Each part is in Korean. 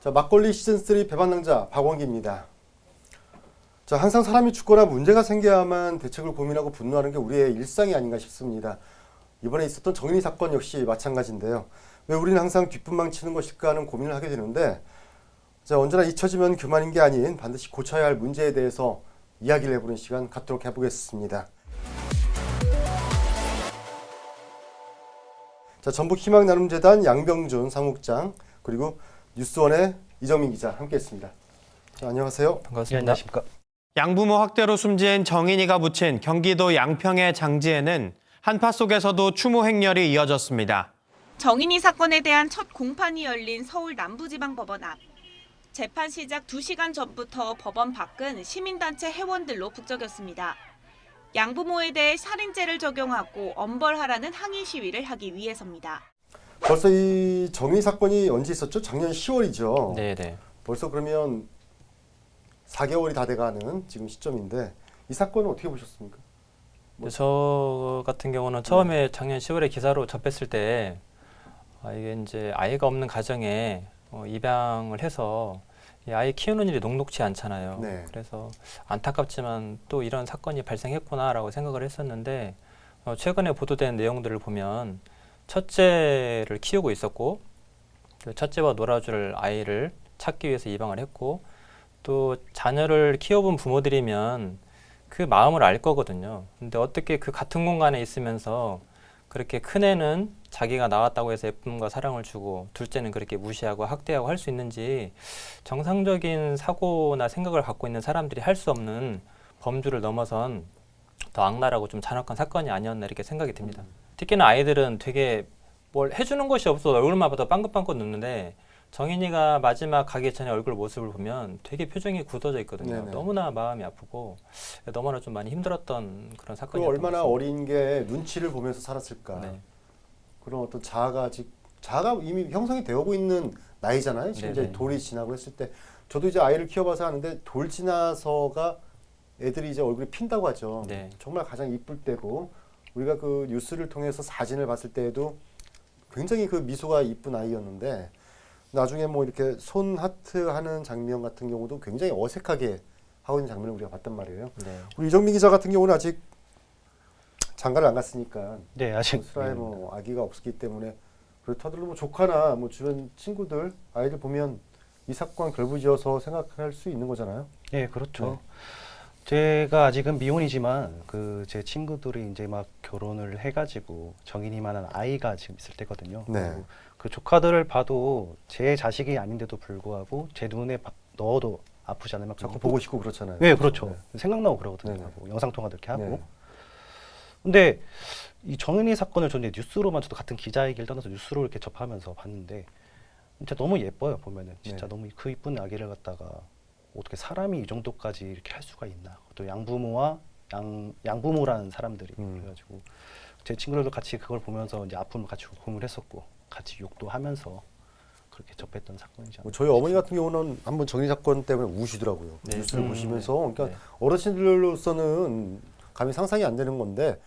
자, 막걸리 시즌3 배반당자 박원기입니다. 자, 항상 사람이 죽거나 문제가 생겨야만 대책을 고민하고 분노하는 게 우리의 일상이 아닌가 싶습니다. 이번에 있었던 정인이 사건 역시 마찬가지인데요. 왜 우리는 항상 뒷분망 치는 것일까 하는 고민을 하게 되는데, 자, 언제나 잊혀지면 그만인 게 아닌 반드시 고쳐야 할 문제에 대해서 이야기를 해보는 시간 갖도록 해보겠습니다. 자, 전북희망나눔재단 양병준 사무국장, 그리고 뉴스원의 이정민 기자 함께했습니다. 자, 안녕하세요. 반갑습니다. 예, 안녕하십니까. 양부모 학대로 숨진 정인이가 묻힌 경기도 양평의 장지에는 한파 속에서도 추모 행렬이 이어졌습니다. 정인이 사건에 대한 첫 공판이 열린 서울 남부지방법원 앞. 재판 시작 2시간 전부터 법원 밖은 시민단체 회원들로 북적였습니다. 양부모에 대해 살인죄를 적용하고 엄벌하라는 항의 시위를 하기 위해서입니다. 벌써 이 정인이 사건이 언제 있었죠? 작년 10월이죠. 네네. 벌써 그러면 4개월이 다 돼가는 지금 시점인데 이 사건은 어떻게 보셨습니까? 저 같은 경우는 처음에 작년 10월에 기사로 접했을 때 이게 이제 아이가 없는 가정에 입양을 해서 이 아이 키우는 일이 녹록지 않잖아요. 네. 그래서 안타깝지만 또 이런 사건이 발생했구나라고 생각을 했었는데 최근에 보도된 내용들을 보면 첫째를 키우고 있었고 그 첫째와 놀아줄 아이를 찾기 위해서 입양을 했고 또 자녀를 키워본 부모들이면 그 마음을 알 거거든요. 근데 어떻게 그 같은 공간에 있으면서 그렇게 큰애는 자기가 낳았다고 해서 예쁨과 사랑을 주고 둘째는 그렇게 무시하고 학대하고 할 수 있는지 정상적인 사고나 생각을 갖고 있는 사람들이 할 수 없는 범주를 넘어선 더 악랄하고 좀 잔혹한 사건이 아니었나 이렇게 생각이 듭니다. 특히나 아이들은 되게 뭘 해주는 것이 없어 얼굴만 봐도 빵긋빵긋 웃는데 정인이가 마지막 가기 전에 얼굴 모습을 보면 되게 표정이 굳어져 있거든요. 네네. 너무나 마음이 아프고 너무나 좀 많이 힘들었던 그런 그 사건이었던 얼마나 것 같습니다. 어린 게 눈치를 보면서 살았을까. 네. 그런 어떤 자아가 이미 형성이 되어오고 있는 나이잖아요. 지금 이제 네네. 돌이 지나고 했을 때 저도 이제 아이를 키워봐서 하는데 돌 지나서가 애들이 이제 얼굴이 핀다고 하죠. 네. 정말 가장 이쁠 때고 우리가 그 뉴스를 통해서 사진을 봤을 때에도 굉장히 그 미소가 이쁜 아이였는데 나중에 뭐 이렇게 손 하트 하는 장면 같은 경우도 굉장히 어색하게 하고 있는 장면을 우리가 봤단 말이에요. 네. 우리 이정민 기자 같은 경우는 아직 장가를 안 갔으니까 네, 아직 슬라에 뭐 아기가 없었기 때문에 그렇다더라도 뭐 조카나 뭐 주변 친구들 아이들 보면 이 사건 결부지어서 생각할 수 있는 거잖아요. 예, 그렇죠. 네. 제가 아직은 미혼이지만 그 제 친구들이 이제 막 결혼을 해가지고 정인이만한 아이가 지금 있을 때거든요. 네. 그리고 그 조카들을 봐도 제 자식이 아닌데도 불구하고 제 눈에 넣어도 아프지 않으면 자꾸 보고 싶고 그렇잖아요. 네, 그렇죠. 네. 생각나고 그러거든요. 네네. 하고 영상 통화도 이렇게 하고. 네. 근데 이 정인이 사건을 저는 뉴스로만 저도 같은 기자이길 떠나서 뉴스로 이렇게 접하면서 봤는데 진짜 너무 예뻐요. 보면은 진짜 네. 너무 그 이쁜 아기를 갖다가 어떻게 사람이 이 정도까지 이렇게 할 수가 있나. 또 양부모와 양부모라는 사람들이 그래가지고 제 친구들도 같이 그걸 보면서 이제 아픔을 같이 공유를 했었고 같이 욕도 하면서 그렇게 접했던 사건이죠. 뭐 저희 어머니 같은 경우는 한번 정리 사건 때문에 우시더라고요. 네. 뉴스를 보시면서 그러니까 네. 어르신들로서는 감히 상상이 안 되는 건데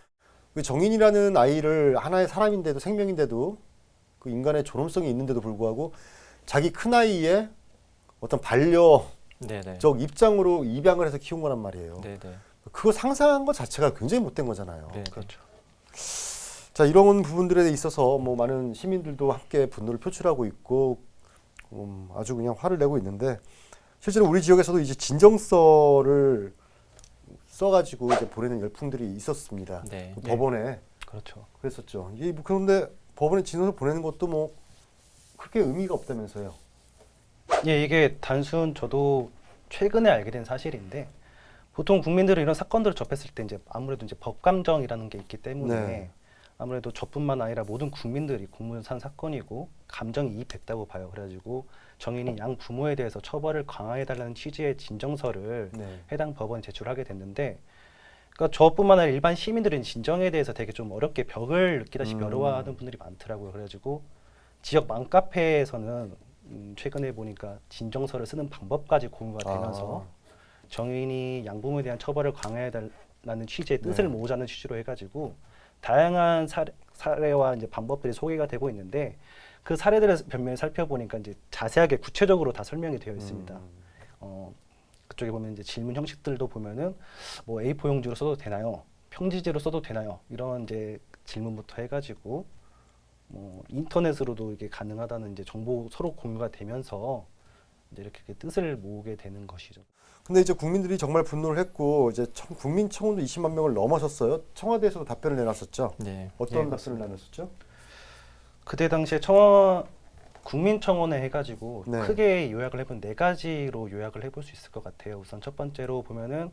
그 정인이라는 아이를 하나의 사람인데도 생명인데도 그 인간의 존엄성이 있는데도 불구하고 자기 큰 아이의 어떤 반려적 네네. 입장으로 입양을 해서 키운 거란 말이에요. 네네. 그거 상상한 것 자체가 굉장히 못된 거잖아요. 네. 그렇죠. 자, 이런 부분들에 있어서 뭐 많은 시민들도 함께 분노를 표출하고 있고 아주 그냥 화를 내고 있는데 실제로 우리 지역에서도 이제 진정서를 써가지고 이제 보내는 열풍들이 있었습니다. 네. 법원에 그렇죠. 그랬었죠. 이게 뭐 그런데 법원에 진정서 보내는 것도 뭐 크게 의미가 없다면서요. 예, 이게 단순 저도 최근에 알게 된 사실인데 보통 국민들은 이런 사건들을 접했을 때 이제 아무래도 이제 법감정이라는 게 있기 때문에 네. 아무래도 저뿐만 아니라 모든 국민들이 국문산 사건이고 감정이입됐다고 봐요. 그래가지고 정인이 양 부모에 대해서 처벌을 강화해달라는 취지의 진정서를 네. 해당 법원에 제출하게 됐는데, 그러니까 저뿐만 아니라 일반 시민들은 진정에 대해서 되게 좀 어렵게 벽을 느끼다시피 어려워하는 분들이 많더라고요. 그래가지고 지역 맘카페에서는 최근에 보니까 진정서를 쓰는 방법까지 공유가 되면서 정인이 양부모에 대한 처벌을 강화해달라는 취지의 뜻을 네. 모으자는 취지로 해가지고 다양한 사례와 이제 방법들이 소개가 되고 있는데 그 사례들을 변면에 살펴보니까 이제 자세하게 구체적으로 다 설명이 되어 있습니다. 그쪽에 보면 이제 질문 형식들도 보면은 뭐 A4 용지로 써도 되나요? 평지지로 써도 되나요? 이런 이제 질문부터 해가지고 뭐 인터넷으로도 이게 가능하다는 이제 정보 서로 공유가 되면서 이제 이렇게 뜻을 모으게 되는 것이죠. 근데 이제 국민들이 정말 분노를 했고 이제 국민청원도 20만 명을 넘어섰어요. 청와대에서도 답변을 내놨었죠. 네. 어떤 예, 답변을 내놨었죠? 그때 당시에 국민청원에 해가지고 네. 크게 요약을 해본 4가지로 요약을 해볼 수 있을 것 같아요. 우선 첫 번째로 보면은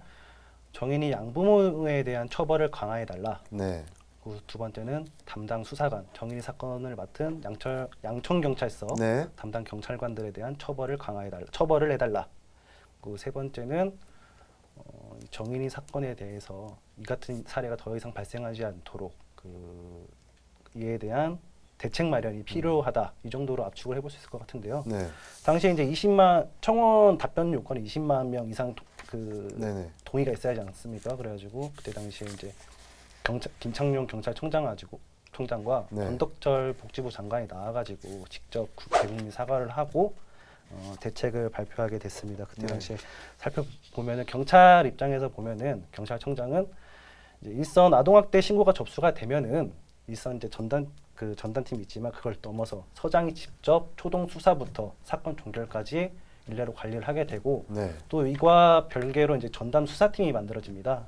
정인이 양부모에 대한 처벌을 강화해달라. 네. 그리고 두 번째는 담당 수사관, 정인이 사건을 맡은 양천경찰서 네. 담당 경찰관들에 대한 처벌을 해달라. 그리고 세 번째는 정인이 사건에 대해서 이 같은 사례가 더 이상 발생하지 않도록 이에 대한 대책 마련이 필요하다. 이 정도로 압축을 해볼 수 있을 것 같은데요. 네. 당시에 이제 청원 답변 요건이 20만 명 이상 네네. 동의가 있어야 하지 않습니까? 그래가지고 그때 당시에 이제 김창룡 경찰청장과 네. 권덕절 복지부 장관이 나와가지고 직접 대국민 사과를 하고 대책을 발표하게 됐습니다. 그때 네. 당시에 살펴보면은 경찰 입장에서 보면은 경찰청장은 이제 일선 아동학대 신고가 접수가 되면은 일선 이제 전단팀이 있지만 그걸 넘어서 서장이 직접 초동 수사부터 사건 종결까지 일례로 관리를 하게 되고 네. 또 이와 별개로 이제 전담 수사팀이 만들어집니다.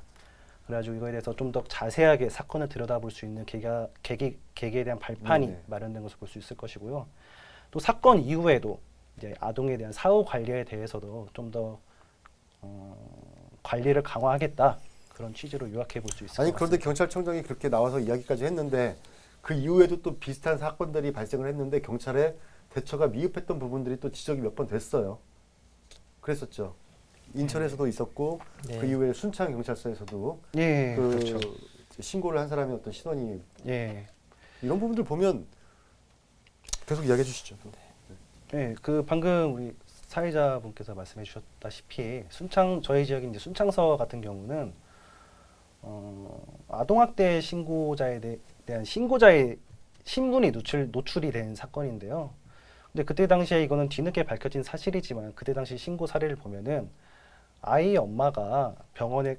그래가지고 이거에 대해서 좀 더 자세하게 사건을 들여다볼 수 있는 계기에 대한 발판이 네네. 마련된 것을 볼 수 있을 것이고요. 또 사건 이후에도 이제 아동에 대한 사후 관리에 대해서도 좀 더 관리를 강화하겠다 그런 취지로 요약해 볼 수 있을 아니 것 그런데 같습니다. 경찰청장이 그렇게 나와서 이야기까지 했는데 그 이후에도 또 비슷한 사건들이 발생을 했는데 경찰의 대처가 미흡했던 부분들이 또 지적이 몇 번 됐어요. 그랬었죠. 인천에서도 있었고 네. 그 이후에 순창 경찰서에서도 예, 그 그렇죠. 신고를 한 사람의 어떤 신원이 예, 이런 부분들 보면 계속 이야기해 주시죠. 예, 그 방금 우리 사회자분께서 말씀해 주셨다시피 저희 지역인 이제 순창서 같은 경우는 아동학대 신고자에 대한 신고자의 신분이 노출이 된 사건인데요. 근데 그때 당시에 이거는 뒤늦게 밝혀진 사실이지만 그때 당시 신고 사례를 보면은 아이 엄마가 병원에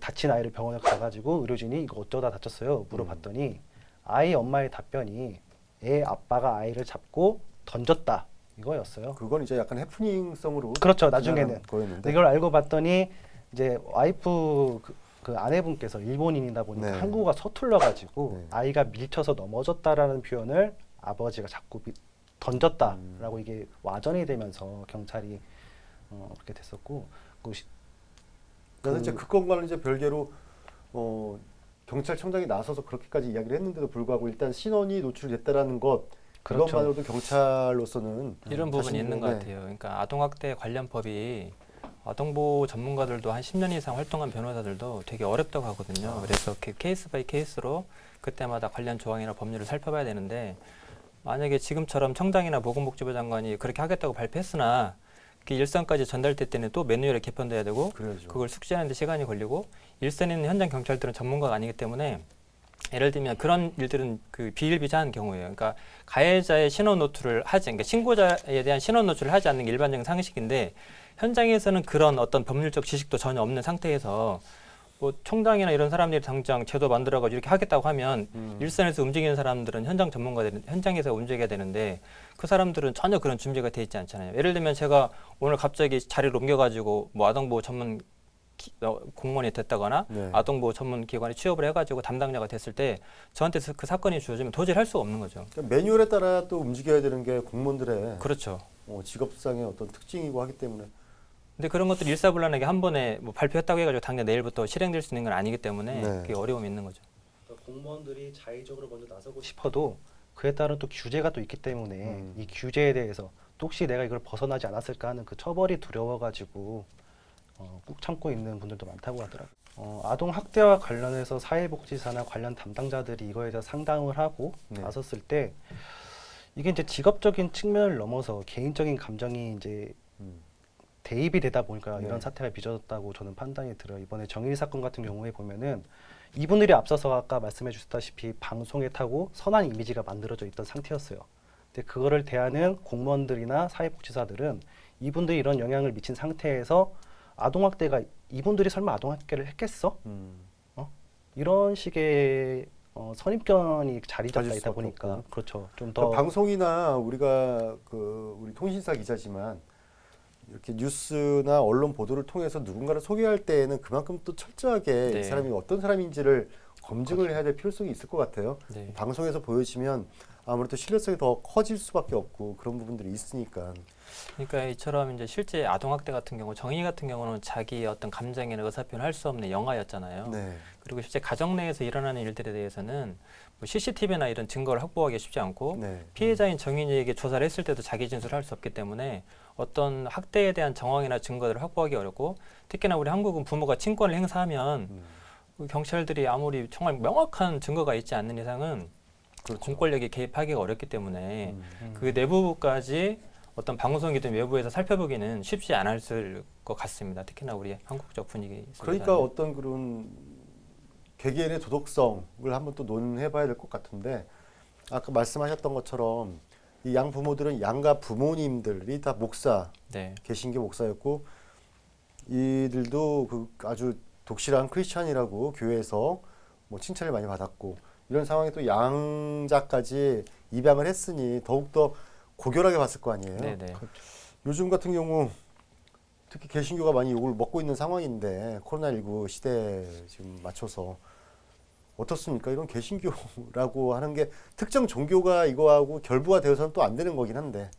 다친 아이를 병원에 가가지고 의료진이 이거 어쩌다 다쳤어요 물어봤더니 아이 엄마의 답변이 애 아빠가 아이를 잡고 던졌다 이거였어요. 그건 이제 약간 해프닝성으로 그렇죠. 지나간 나중에는 거였는데 이걸 알고 봤더니 이제 와이프 그 아내분께서 일본인이다 보니까 네. 한국어가 서툴러 가지고 네. 아이가 밀쳐서 넘어졌다라는 표현을 아버지가 자꾸 던졌다라고 이게 와전이 되면서 경찰이 그렇게 됐었고 그래서 이제 그 건과는 이제 별개로 경찰청장이 나서서 그렇게까지 이야기를 했는데도 불구하고 일단 신원이 노출됐다라는 것 그렇죠. 그것만으로도 경찰로서는 이런 부분이 자신의, 있는 것 같아요. 그러니까 아동학대 관련 법이 아동보호 전문가들도 한 10년 이상 활동한 변호사들도 되게 어렵다고 하거든요. 그래서 케이스 바이 케이스로 그때마다 관련 조항이나 법률을 살펴봐야 되는데 만약에 지금처럼 청장이나 보건복지부 장관이 그렇게 하겠다고 발표했으나 그 일선까지 전달될 때는 또 매뉴얼이 개편돼야 되고 그래야죠. 그걸 숙지하는 데 시간이 걸리고 일선에 있는 현장 경찰들은 전문가가 아니기 때문에 예를 들면 그런 일들은 그 비일비재한 경우예요. 그러니까 가해자의 신원 노출을 그러니까 신고자에 대한 신원 노출을 하지 않는 게 일반적인 상식인데 현장에서는 그런 어떤 법률적 지식도 전혀 없는 상태에서 뭐 총장이나 이런 사람들이 당장 제도 만들어가지고 이렇게 하겠다고 하면 일선에서 움직이는 사람들은 현장에서 움직여야 되는데 그 사람들은 전혀 그런 준비가 돼 있지 않잖아요. 예를 들면 제가 오늘 갑자기 자리를 옮겨가지고 뭐 아동보호 전문 공무원이 됐다거나 네. 아동보호 전문 기관에 취업을 해가지고 담당자가 됐을 때 저한테 그 사건이 주어지면 도저히 할 수가 없는 거죠. 그러니까 매뉴얼에 따라 또 움직여야 되는 게 공무원들의 그렇죠. 직업상의 어떤 특징이고 하기 때문에 근데 그런 것들이 일사불란하게 한 번에 뭐 발표했다고 해가지고 당장 내일부터 실행될 수 있는 건 아니기 때문에 네. 그게 어려움이 있는 거죠. 그러니까 공무원들이 자의적으로 먼저 나서고 싶어도 그에 따른 또 규제가 또 있기 때문에 이 규제에 대해서 또 혹시 내가 이걸 벗어나지 않았을까 하는 그 처벌이 두려워가지고 꾹 참고 있는 분들도 많다고 하더라고요. 아동 학대와 관련해서 사회복지사나 관련 담당자들이 이거에 대해서 상담을 하고 네. 나섰을 때 이게 이제 직업적인 측면을 넘어서 개인적인 감정이 이제 대입이 되다 보니까 네. 이런 사태가 빚어졌다고 저는 판단이 들어요. 이번에 정일 사건 같은 경우에 보면은 이분들이 앞서서 아까 말씀해 주셨다시피 방송에 타고 선한 이미지가 만들어져 있던 상태였어요. 근데 그거를 대하는 공무원들이나 사회복지사들은 이분들이 이런 영향을 미친 상태에서 아동학대가 이분들이 설마 아동학대를 했겠어? 이런 식의 선입견이 자리 잡혀 가질 있다 수밖에 보니까 없고. 그렇죠. 좀 그러니까 더 방송이나 우리가 우리 통신사 기자지만 이렇게 뉴스나 언론 보도를 통해서 누군가를 소개할 때에는 그만큼 또 철저하게 네. 이 사람이 어떤 사람인지를 검증을 해야 될 필요성이 있을 것 같아요. 네. 방송에서 보여지면 아무래도 신뢰성이 더 커질 수밖에 없고 그런 부분들이 있으니까. 그러니까 이처럼 이제 실제 아동학대 같은 경우, 정인이 같은 경우는 자기의 어떤 감정이나 의사표현을 할 수 없는 영화였잖아요. 네. 그리고 실제 가정 내에서 일어나는 일들에 대해서는 뭐 CCTV나 이런 증거를 확보하기 쉽지 않고 네. 피해자인 정인이에게 조사를 했을 때도 자기 진술을 할 수 없기 때문에 어떤 학대에 대한 정황이나 증거들을 확보하기 어렵고, 특히나 우리 한국은 부모가 친권을 행사하면 그 경찰들이 아무리 정말 명확한 증거가 있지 않는 이상은 그렇죠. 공권력이 개입하기가 어렵기 때문에 음. 그 내부까지 어떤 방송이든 외부에서 살펴보기는 쉽지 않았을 것 같습니다. 특히나 우리 한국적 분위기. 그러니까 어떤 그런 개개인의 도덕성을 한번 또 논해봐야 될 것 같은데, 아까 말씀하셨던 것처럼 이 양 부모들은 양가 부모님들이 다 목사, 네, 개신교 목사였고, 이들도 그 아주 독실한 크리스찬이라고 교회에서 뭐 칭찬을 많이 받았고, 이런 상황에 또 양자까지 입양을 했으니 더욱더 고결하게 봤을 거 아니에요. 네, 네. 요즘 같은 경우 특히 개신교가 많이 욕을 먹고 있는 상황인데, 코로나19 시대에 지금 맞춰서 어떻습니까? 이런 개신교라고 하는 게 특정 종교가 이거하고 결부가 되어서는 또 안 되는 거긴 한데.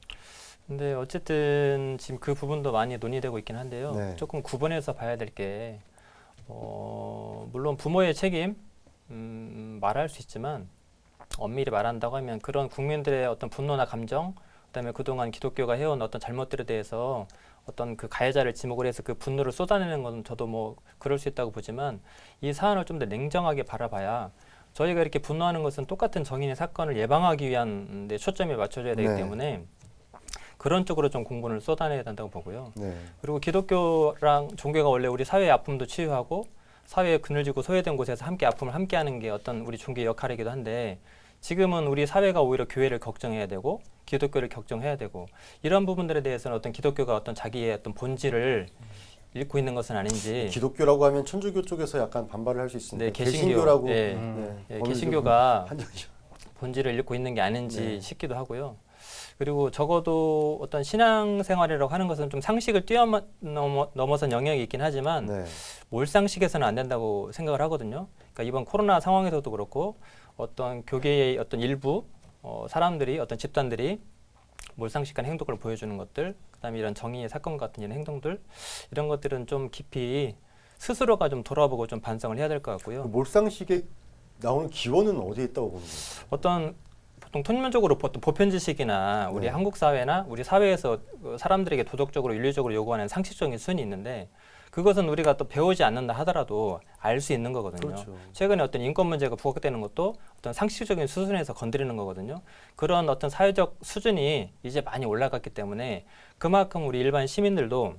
근데 어쨌든 지금 그 부분도 많이 논의되고 있긴 한데요. 네. 조금 구분해서 봐야 될 게, 물론 부모의 책임 말할 수 있지만, 엄밀히 말한다고 하면 그런 국민들의 어떤 분노나 감정, 그다음에 그동안 기독교가 해온 어떤 잘못들에 대해서 어떤 그 가해자를 지목을 해서 그 분노를 쏟아내는 건 저도 뭐 그럴 수 있다고 보지만, 이 사안을 좀 더 냉정하게 바라봐야 저희가 이렇게 분노하는 것은 똑같은 정인의 사건을 예방하기 위한 데 초점이 맞춰져야 되기 네. 때문에 그런 쪽으로 좀 공분을 쏟아내야 된다고 보고요. 네. 그리고 기독교랑 종교가 원래 우리 사회의 아픔도 치유하고 사회에 그늘지고 소외된 곳에서 함께 아픔을 함께하는 게 어떤 우리 종교의 역할이기도 한데, 지금은 우리 사회가 오히려 교회를 걱정해야 되고 기독교를 걱정해야 되고, 이런 부분들에 대해서는 어떤 기독교가 어떤 자기의 어떤 본질을 잃고 있는 것은 아닌지. 기독교라고 하면 천주교 쪽에서 약간 반발을 할 수 있습니다. 네, 개신교라고. 예, 네, 예, 범위를 개신교가 좀 한정이- 본질을 잃고 있는 게 아닌지 네. 싶기도 하고요. 그리고 적어도 어떤 신앙생활이라고 하는 것은 좀 상식을 뛰어넘어선 영역이 있긴 하지만 네. 몰상식에서는 안 된다고 생각을 하거든요. 그러니까 이번 코로나 상황에서도 그렇고 어떤 교계의 어떤 일부 사람들이, 어떤 집단들이 몰상식한 행동을 보여주는 것들, 그다음에 이런 정의의 사건 같은 이런 행동들, 이런 것들은 좀 깊이 스스로가 좀 돌아보고 좀 반성을 해야 될 것 그 같고요. 몰상식에 나오는 기원은 어디에 있다고 보는 거예요? 어떤 보통 통면적으로 보통 보편 지식이나 우리 네. 한국 사회나 우리 사회에서 사람들에게 도덕적으로 윤리적으로 요구하는 상식적인 순이 있는데, 그것은 우리가 또 배우지 않는다 하더라도 알 수 있는 거거든요. 그렇죠. 최근에 어떤 인권 문제가 부각되는 것도 어떤 상식적인 수준에서 건드리는 거거든요. 그런 어떤 사회적 수준이 이제 많이 올라갔기 때문에 그만큼 우리 일반 시민들도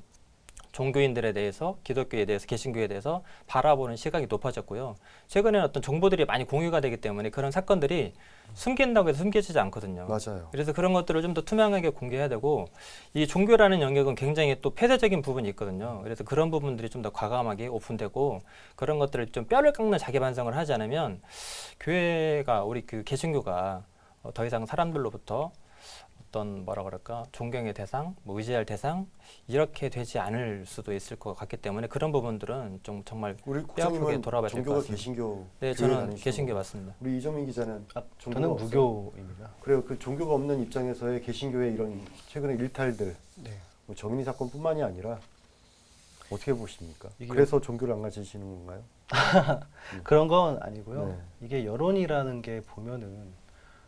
종교인들에 대해서, 기독교에 대해서, 개신교에 대해서 바라보는 시각이 높아졌고요. 최근에는 어떤 정보들이 많이 공유가 되기 때문에 그런 사건들이 숨긴다고 해서 숨겨지지 않거든요. 맞아요. 그래서 그런 것들을 좀 더 투명하게 공개해야 되고, 이 종교라는 영역은 굉장히 또 폐쇄적인 부분이 있거든요. 그래서 그런 부분들이 좀 더 과감하게 오픈되고, 그런 것들을 좀 뼈를 깎는 자기 반성을 하지 않으면 교회가, 우리 그 개신교가 더 이상 사람들로부터 어떤 뭐라 그럴까, 존경의 대상, 뭐 의지할 대상, 이렇게 되지 않을 수도 있을 것 같기 때문에 그런 부분들은 좀 정말 우리 뼈아프게 국장님은 돌아봐야 될 것 종교가 같습니다. 개신교. 네, 교회 저는 다니시는 개신교 거고. 맞습니다. 우리 이정민 기자는 종교가 저는 없어요? 무교입니다. 그래요. 그 종교가 없는 입장에서의 개신교의 이런 최근의 일탈들, 네. 뭐 정인이 사건뿐만이 아니라 어떻게 보십니까? 이게- 그래서 종교를 안 가지시는 건가요? 그런 건 아니고요. 네. 이게 여론이라는 게 보면은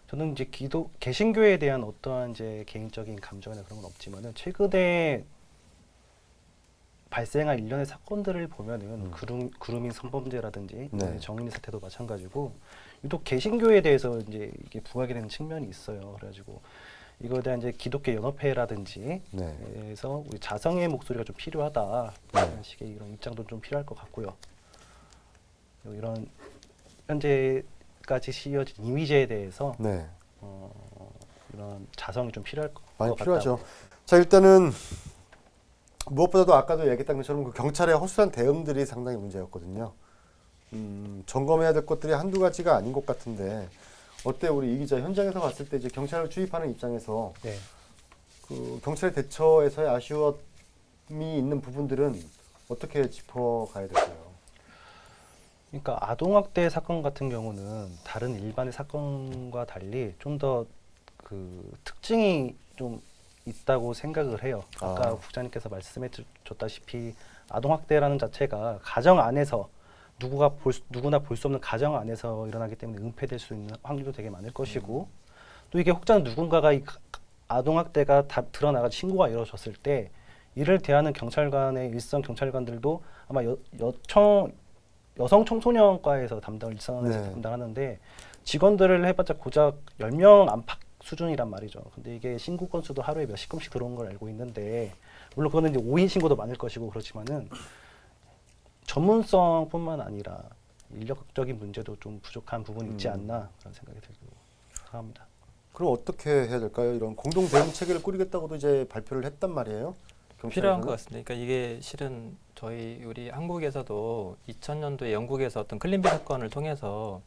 저는 이제 개신교에 대한 어떠한 이제 개인적인 감정이나 그런 건 없지만은 최근에 발생한 일련의 사건들을 보면은 그루밍 성범죄라든지 네. 정인이 사태도 마찬가지고, 유독 개신교에 대해서 이제 이게 부각이 되는 측면이 있어요. 그래가지고 이거에 대한 이제 기독교 연합회라든지 네. 에서 우리 자성의 목소리가 좀 필요하다, 네. 이런 식의 이런 입장도 좀 필요할 것 같고요. 이런 현재까지 씌워진 이미지에 대해서 네. 이런 자성이 좀 필요할 것 많이 같다고. 필요하죠. 자, 일단은 무엇보다도 아까도 얘기했던 것처럼 그 경찰의 허술한 대응들이 상당히 문제였거든요. 점검해야 될 것들이 한두 가지가 아닌 것 같은데 어때 우리 이 기자 현장에서 봤을 때 이제 경찰을 주입하는 입장에서 네. 그 경찰 대처에서의 아쉬움이 있는 부분들은 어떻게 짚어가야 될까요? 그러니까 아동학대 사건 같은 경우는 다른 일반의 사건과 달리 좀 더 그 특징이 좀 있다고 생각을 해요. 아까 국장님께서 말씀해 줬다시피 아동학대라는 자체가 가정 안에서 누구나 볼 수 없는 가정 안에서 일어나기 때문에 은폐될 수 있는 확률도 되게 많을 것이고 또 이게 혹자는 누군가가 이 아동학대가 다 드러나가 신고가 이루어졌을 때 이를 대하는 경찰관의 일선 경찰관들도 아마 여성 청소년과에서 일선에서 네. 담당하는데 직원들을 해봤자 고작 10명 안팎 수준이란 말이죠. 근데 이게 신고 건수도 하루에 몇십 건씩 들어온 걸 알고 있는데 물론 그거는 이제 5인 신고도 많을 것이고 그렇지만은 전문성뿐만 아니라 인력적인 문제도 좀 부족한 부분이 있지 않나 그런 생각이 들고 합니다. 그럼 어떻게 해야 될까요? 이런 공동 대응 체계를 꾸리겠다고도 이제 발표를 했단 말이에요. 필요한 경찰에서는? 것 같습니다. 그러니까 이게 실은 우리 한국에서도 2000년도에 영국에서 어떤 클린비 사건을 통해서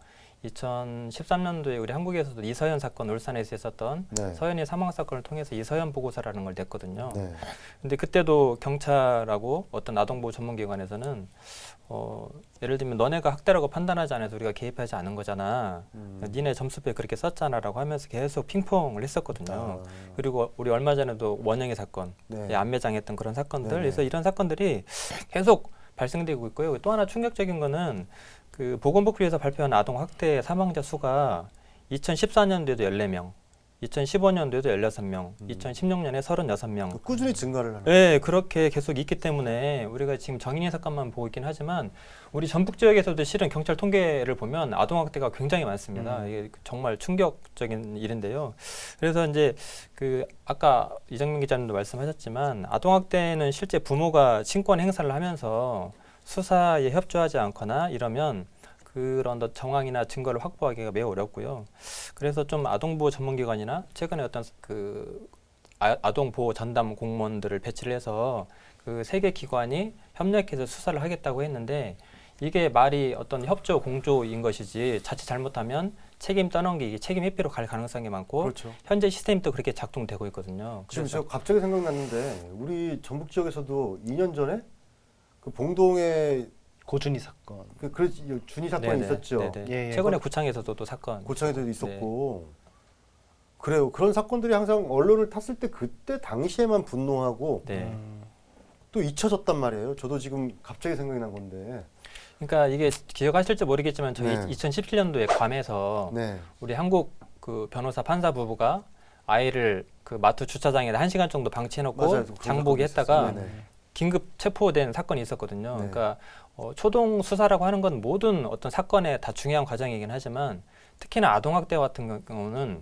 2013년도에 우리 한국에서도 이서연 사건 울산에서 있었던 네. 서연이 사망 사건을 통해서 이서연 보고서라는 걸 냈거든요. 네. 근데 그때도 경찰하고 어떤 아동보호 전문기관에서는 예를 들면 너네가 학대라고 판단하지 않아서 우리가 개입하지 않은 거잖아. 니네 점수표에 그렇게 썼잖아라고 하면서 계속 핑퐁을 했었거든요. 그리고 우리 얼마 전에도 원영의 사건, 네. 안매장했던 그런 사건들, 네네. 그래서 이런 사건들이 계속 발생되고 있고요. 또 하나 충격적인 거는 그 보건복지부에서 발표한 아동 학대 사망자 수가 2014년도에도 14명, 2015년도에도 16명, 2016년에 36명. 꾸준히 증가를 하는. 네, 그렇게 계속 있기 때문에 우리가 지금 정인이 사건만 보고 있긴 하지만 우리 전북 지역에서도 실은 경찰 통계를 보면 아동학대가 굉장히 많습니다. 이게 정말 충격적인 일인데요. 그래서 이제 그 아까 이정민 기자님도 말씀하셨지만 아동학대는 실제 부모가 친권 행사를 하면서 수사에 협조하지 않거나 이러면 그런 정황이나 증거를 확보하기가 매우 어렵고요. 그래서 좀 아동보호 전문기관이나 최근에 어떤 그 아동보호 전담 공무원들을 배치를 해서 그 세 개 기관이 협력해서 수사를 하겠다고 했는데 이게 말이 어떤 협조 공조인 것이지 자칫 잘못하면 책임 떠넘기기, 책임 회피로 갈 가능성이 많고 그렇죠. 현재 시스템도 그렇게 작동되고 있거든요. 지금 그래서 저 갑자기 생각났는데 우리 전북 지역에서도 2년 전에 그 봉동에 고준희 사건. 그 준이 사건이 네네, 있었죠. 네네. 예, 최근에 구청에서도 또 사건. 고창에도 있었고 그래요. 그런 사건들이 항상 언론을 탔을 때 그때 당시에만 분노하고 네. 또 잊혀졌단 말이에요. 저도 지금 갑자기 생각이 난 건데. 그러니까 이게 기억하실지 모르겠지만 저희 네. 2017년도에 괌에서 네. 우리 한국 그 변호사 판사 부부가 아이를 그 마트 주차장에 1시간 정도 방치해놓고 맞아요. 그런 장보기 사건이 했다가 있었어요. 네네. 긴급 체포된 사건이 있었거든요. 네. 그러니까 초동 수사라고 하는 건 모든 어떤 사건에 다 중요한 과정이긴 하지만 특히나 아동학대 같은 경우는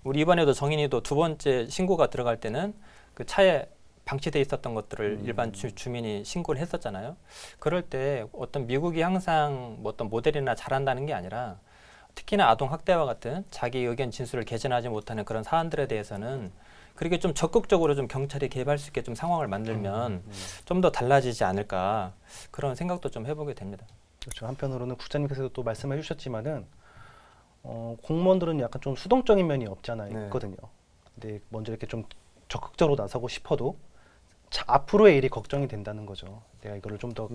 우리 이번에도 정인이도 두 번째 신고가 들어갈 때는 그 차에 방치돼 있었던 것들을 일반 주민이 신고를 했었잖아요. 그럴 때 어떤 미국이 항상 뭐 어떤 모델이나 잘한다는 게 아니라 특히나 아동학대와 같은 자기 의견 진술을 개진하지 못하는 그런 사안들에 대해서는 그렇게 좀 적극적으로 좀 경찰이 개입할 수 있게 좀 상황을 만들면 좀 더 달라지지 않을까 그런 생각도 좀 해보게 됩니다. 그렇죠. 한편으로는 국장님께서도 또 말씀해 주셨지만은 공무원들은 약간 좀 수동적인 면이 없지 않아 네. 있거든요. 근데 먼저 이렇게 좀 적극적으로 나서고 싶어도 앞으로의 일이 걱정이 된다는 거죠. 내가 이거를 좀 더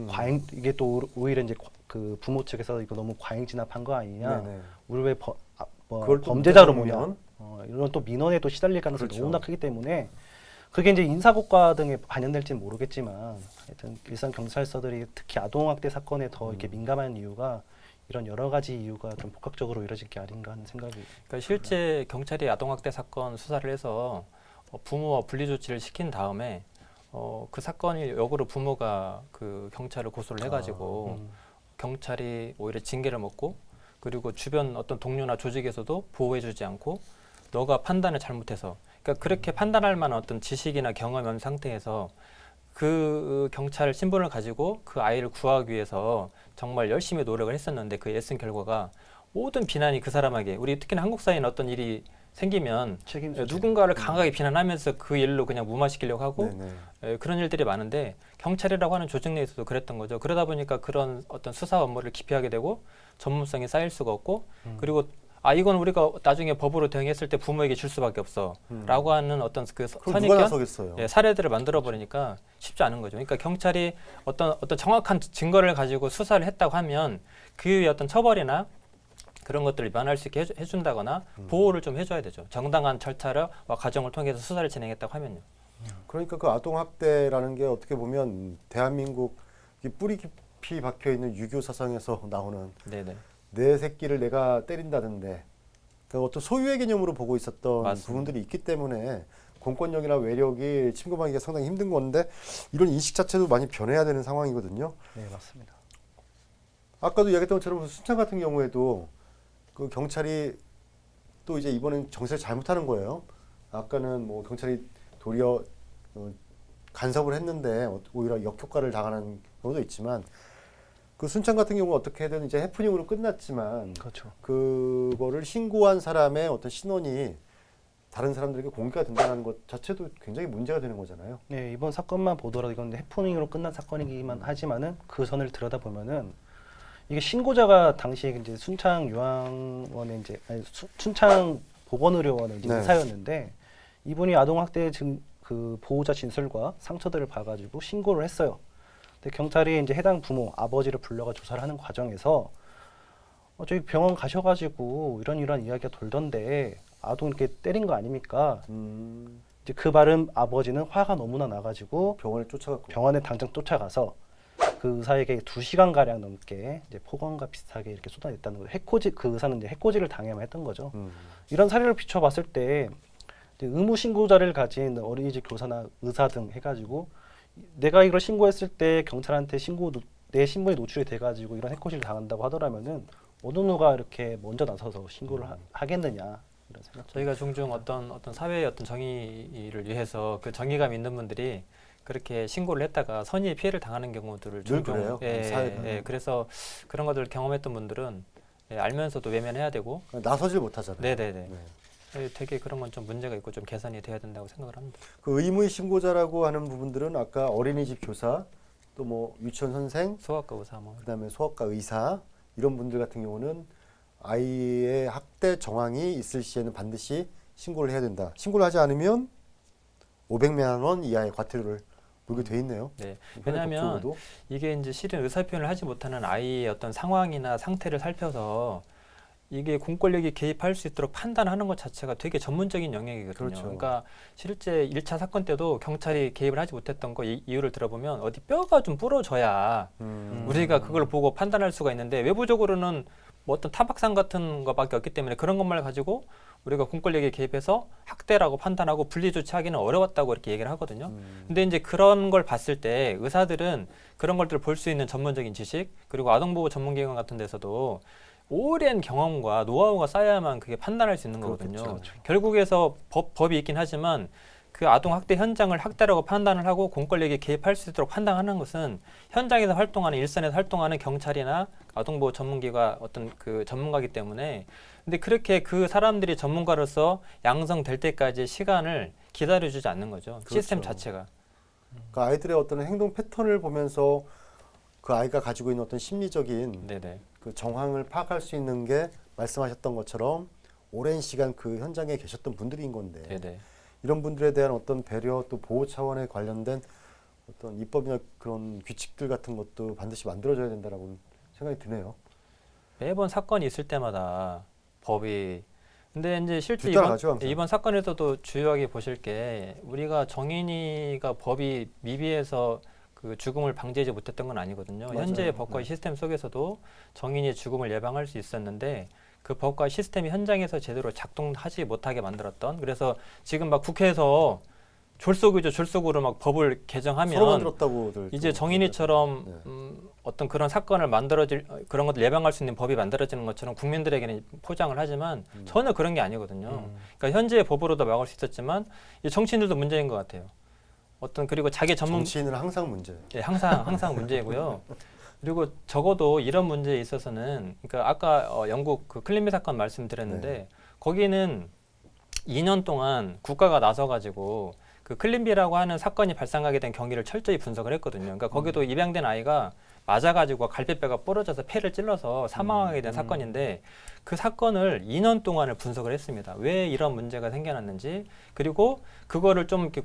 이게 또 오히려 이제 그 부모 측에서 이거 너무 과잉 진압한 거 아니냐. 네네. 우리 왜 그걸 또 범죄자로 문제가 보냐. 되면 이런 또 민원에 또 시달릴 가능성이 그렇죠. 너무나 크기 때문에 그게 이제 인사고과 등에 반영될지는 모르겠지만 하여튼 일선 경찰서들이 특히 아동학대 사건에 더 이렇게 민감한 이유가 이런 여러 가지 이유가 좀 복합적으로 이루어질 게 아닌가 하는 생각이. 그러니까 실제 경찰이 아동학대 사건 수사를 해서 부모와 분리조치를 시킨 다음에 그 사건이 역으로 부모가 그 경찰을 고소를 해가지고 경찰이 오히려 징계를 먹고 그리고 주변 어떤 동료나 조직에서도 보호해주지 않고 너가 판단을 잘못해서 그러니까 그렇게 판단할 만한 어떤 지식이나 경험이 없는 상태에서 그 경찰 신분을 가지고 그 아이를 구하기 위해서 정말 열심히 노력을 했었는데 그 애쓴 결과가 모든 비난이 그 사람에게 우리 특히나 한국 사회는 어떤 일이 생기면 누군가를 강하게 비난하면서 그 일로 그냥 무마시키려고 하고 그런 일들이 많은데 경찰이라고 하는 조직 내에서도 그랬던 거죠. 그러다 보니까 그런 어떤 수사 업무를 기피하게 되고 전문성이 쌓일 수가 없고 그리고 이건 우리가 나중에 법으로 대응했을 때 부모에게 줄 수밖에 없어라고 하는 어떤 그 선입견 사례들을 만들어 버리니까 쉽지 않은 거죠. 그러니까 경찰이 어떤 정확한 증거를 가지고 수사를 했다고 하면 그 어떤 처벌이나 그런 것들을 면할 수 있게 해준다거나 보호를 좀 해줘야 되죠. 정당한 절차와 과정을 통해서 수사를 진행했다고 하면요. 그러니까 그 아동 학대라는 게 어떻게 보면 대한민국 뿌리 깊이 박혀 있는 유교 사상에서 나오는 네네. 내 새끼를 내가 때린다던데 그 어떤 소유의 개념으로 보고 있었던 맞습니다. 부분들이 있기 때문에 공권력이나 외력이 침범하기가 상당히 힘든 건데 이런 인식 자체도 많이 변해야 되는 상황이거든요. 네, 맞습니다. 아까도 이야기했던 것처럼 순창 같은 경우에도 그 경찰이 또 이제 이번엔 정세를 잘못하는 거예요. 아까는 뭐 경찰이 도리어 간섭을 했는데 오히려 역효과를 당하는 경우도 있지만 그 순창 같은 경우는 어떻게든 이제 해프닝으로 끝났지만 그렇죠. 그거를 신고한 사람의 어떤 신원이 다른 사람들에게 공개가 된다는 것 자체도 굉장히 문제가 되는 거잖아요. 네, 이번 사건만 보더라도 이건 해프닝으로 끝난 사건이기만 하지만은 그 선을 들여다 보면은 이게 신고자가 당시에 이제 순창 요양원에 이제 순창 보건의료원의 이제 의사였는데 이분이 아동 학대 그 보호자 진술과 상처들을 봐가지고 신고를 했어요. 근데 경찰이 이제 해당 부모 아버지를 불러가 조사를 하는 과정에서 저희 병원 가셔가지고 이런 이야기가 돌던데 아동 이렇게 때린 거 아닙니까? 이제 그 말은 아버지는 화가 너무나 나가지고 병원에 당장 쫓아가서 그 의사에게 2시간 가량 넘게 이제 폭언과 비슷하게 이렇게 쏟아냈다는 거죠. 해코지 그 의사는 이제 해코지를 당해야만 했던 거죠. 이런 사례를 비춰봤을 때 이제 의무 신고자를 가진 어린이집 교사나 의사 등 해가지고 내가 이걸 신고했을 때 경찰한테 내 신분이 노출이 돼가지고 이런 해코지를 당한다고 하더라면은 어느 누가 이렇게 먼저 나서서 신고를 하겠느냐 이런 생각. 저희가 종종 어떤 사회의 어떤 정의를 위해서 그 정의감 있는 분들이 그렇게 신고를 했다가 선의의 피해를 당하는 경우들을 종종 그래서 그런 것들을 경험했던 분들은 알면서도 외면해야 되고 나서질 못하잖아요. 네네네. 되게 그런 건 좀 문제가 있고 좀 개선이 돼야 된다고 생각을 합니다. 그 의무의 신고자라고 하는 부분들은 아까 어린이집 교사, 또 뭐 유치원 선생, 소아과 의사, 그다음에 소아과 의사 이런 분들 같은 경우는 아이의 학대 정황이 있을 시에는 반드시 신고를 해야 된다. 신고를 하지 않으면 500만 원 이하의 과태료를 물게 돼 있네요. 네. 왜냐하면 이게 이제 실은 의사 표현을 하지 못하는 아이의 어떤 상황이나 상태를 살펴서 이게 공권력이 개입할 수 있도록 판단하는 것 자체가 되게 전문적인 영역이거든요. 그렇죠. 그러니까 실제 1차 사건 때도 경찰이 개입을 하지 못했던 거 이유를 들어보면 어디 뼈가 좀 부러져야 우리가 그걸 보고 판단할 수가 있는데 외부적으로는 뭐 어떤 타박상 같은 것밖에 없기 때문에 그런 것만 가지고 우리가 공권력에 개입해서 학대라고 판단하고 분리 조치하기는 어려웠다고 이렇게 얘기를 하거든요. 근데 이제 그런 걸 봤을 때 의사들은 그런 것들을 볼 수 있는 전문적인 지식 그리고 아동보호 전문기관 같은 데서도 오랜 경험과 노하우가 쌓여야만 그게 판단할 수 있는 거거든요. 그렇죠. 결국에서 법이 있긴 하지만 그 아동 학대 현장을 학대라고 판단을 하고 공권력이 개입할 수 있도록 판단하는 것은 현장에서 활동하는 일선에서 활동하는 경찰이나 아동보호 전문기관 어떤 그 전문가이기 때문에 근데 그렇게 그 사람들이 전문가로서 양성될 때까지 시간을 기다려주지 않는 거죠. 그렇죠. 시스템 자체가. 그 아이들의 어떤 행동 패턴을 보면서 그 아이가 가지고 있는 어떤 심리적인 네네. 그 정황을 파악할 수 있는 게 말씀하셨던 것처럼 오랜 시간 그 현장에 계셨던 분들인 건데 네네. 이런 분들에 대한 어떤 배려 또 보호 차원에 관련된 어떤 입법이나 그런 규칙들 같은 것도 반드시 만들어져야 된다라고 생각이 드네요. 매번 사건이 있을 때마다 법이 근데 이제 실제 뒤따라가죠, 이번 사건에서도 주요하게 보실 게 우리가 정인이가 법이 미비해서 그 죽음을 방지하지 못했던 건 아니거든요. 맞아요. 현재 법과 시스템 속에서도 정인이의 죽음을 예방할 수 있었는데 그 법과 시스템이 현장에서 제대로 작동하지 못하게 만들었던 그래서 지금 막 국회에서 졸속으로 막 법을 개정하면 서로 만들었다고들 이제 정인이처럼 어떤 그런 사건을 그런 것들 예방할 수 있는 법이 만들어지는 것처럼 국민들에게는 포장을 하지만 전혀 그런 게 아니거든요. 그러니까 현재의 법으로도 막을 수 있었지만 이 정치인들도 문제인 것 같아요. 어떤 그리고 자기 전문 정치인은 항상 문제. 예, 항상 문제이고요. 그리고 적어도 이런 문제에 있어서는 그러니까 아까 영국 그 클린비 사건 말씀드렸는데 네. 거기는 2년 동안 국가가 나서 가지고 그 클린비라고 하는 사건이 발생하게 된 경위를 철저히 분석을 했거든요. 그러니까 거기도 입양된 아이가 맞아가지고 갈비뼈가 부러져서 폐를 찔러서 사망하게 된 사건인데 그 사건을 2년 동안을 분석을 했습니다. 왜 이런 문제가 생겨났는지 그리고 그거를 좀 이렇게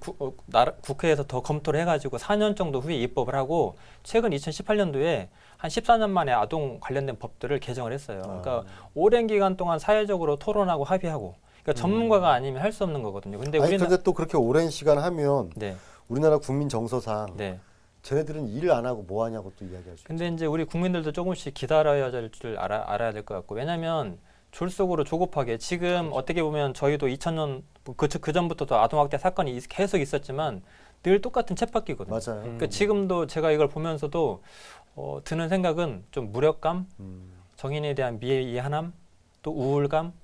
국회에서 더 검토를 해가지고 4년 정도 후에 입법을 하고 최근 2018년도에 한 14년 만에 아동 관련된 법들을 개정을 했어요. 그러니까 오랜 기간 동안 사회적으로 토론하고 합의하고 그러니까 전문가가 아니면 할 수 없는 거거든요. 근데 아니 우리는 근데 또 그렇게 오랜 시간 하면 네, 우리나라 국민 정서상 네. 쟤네들은 일 안 하고 뭐 하냐고 또 이야기할 수 있죠. 근데 이제 우리 국민들도 조금씩 기다려야 될 줄 알아야 될 것 같고 왜냐하면 졸속으로 조급하게 지금 어떻게 보면 저희도 2000년 그 전부터도 아동학대 사건이 계속 있었지만 늘 똑같은 쳇바퀴거든요. 맞아요. 그러니까 지금도 제가 이걸 보면서도 드는 생각은 좀 무력감, 정인에 대한 미해함, 또 우울감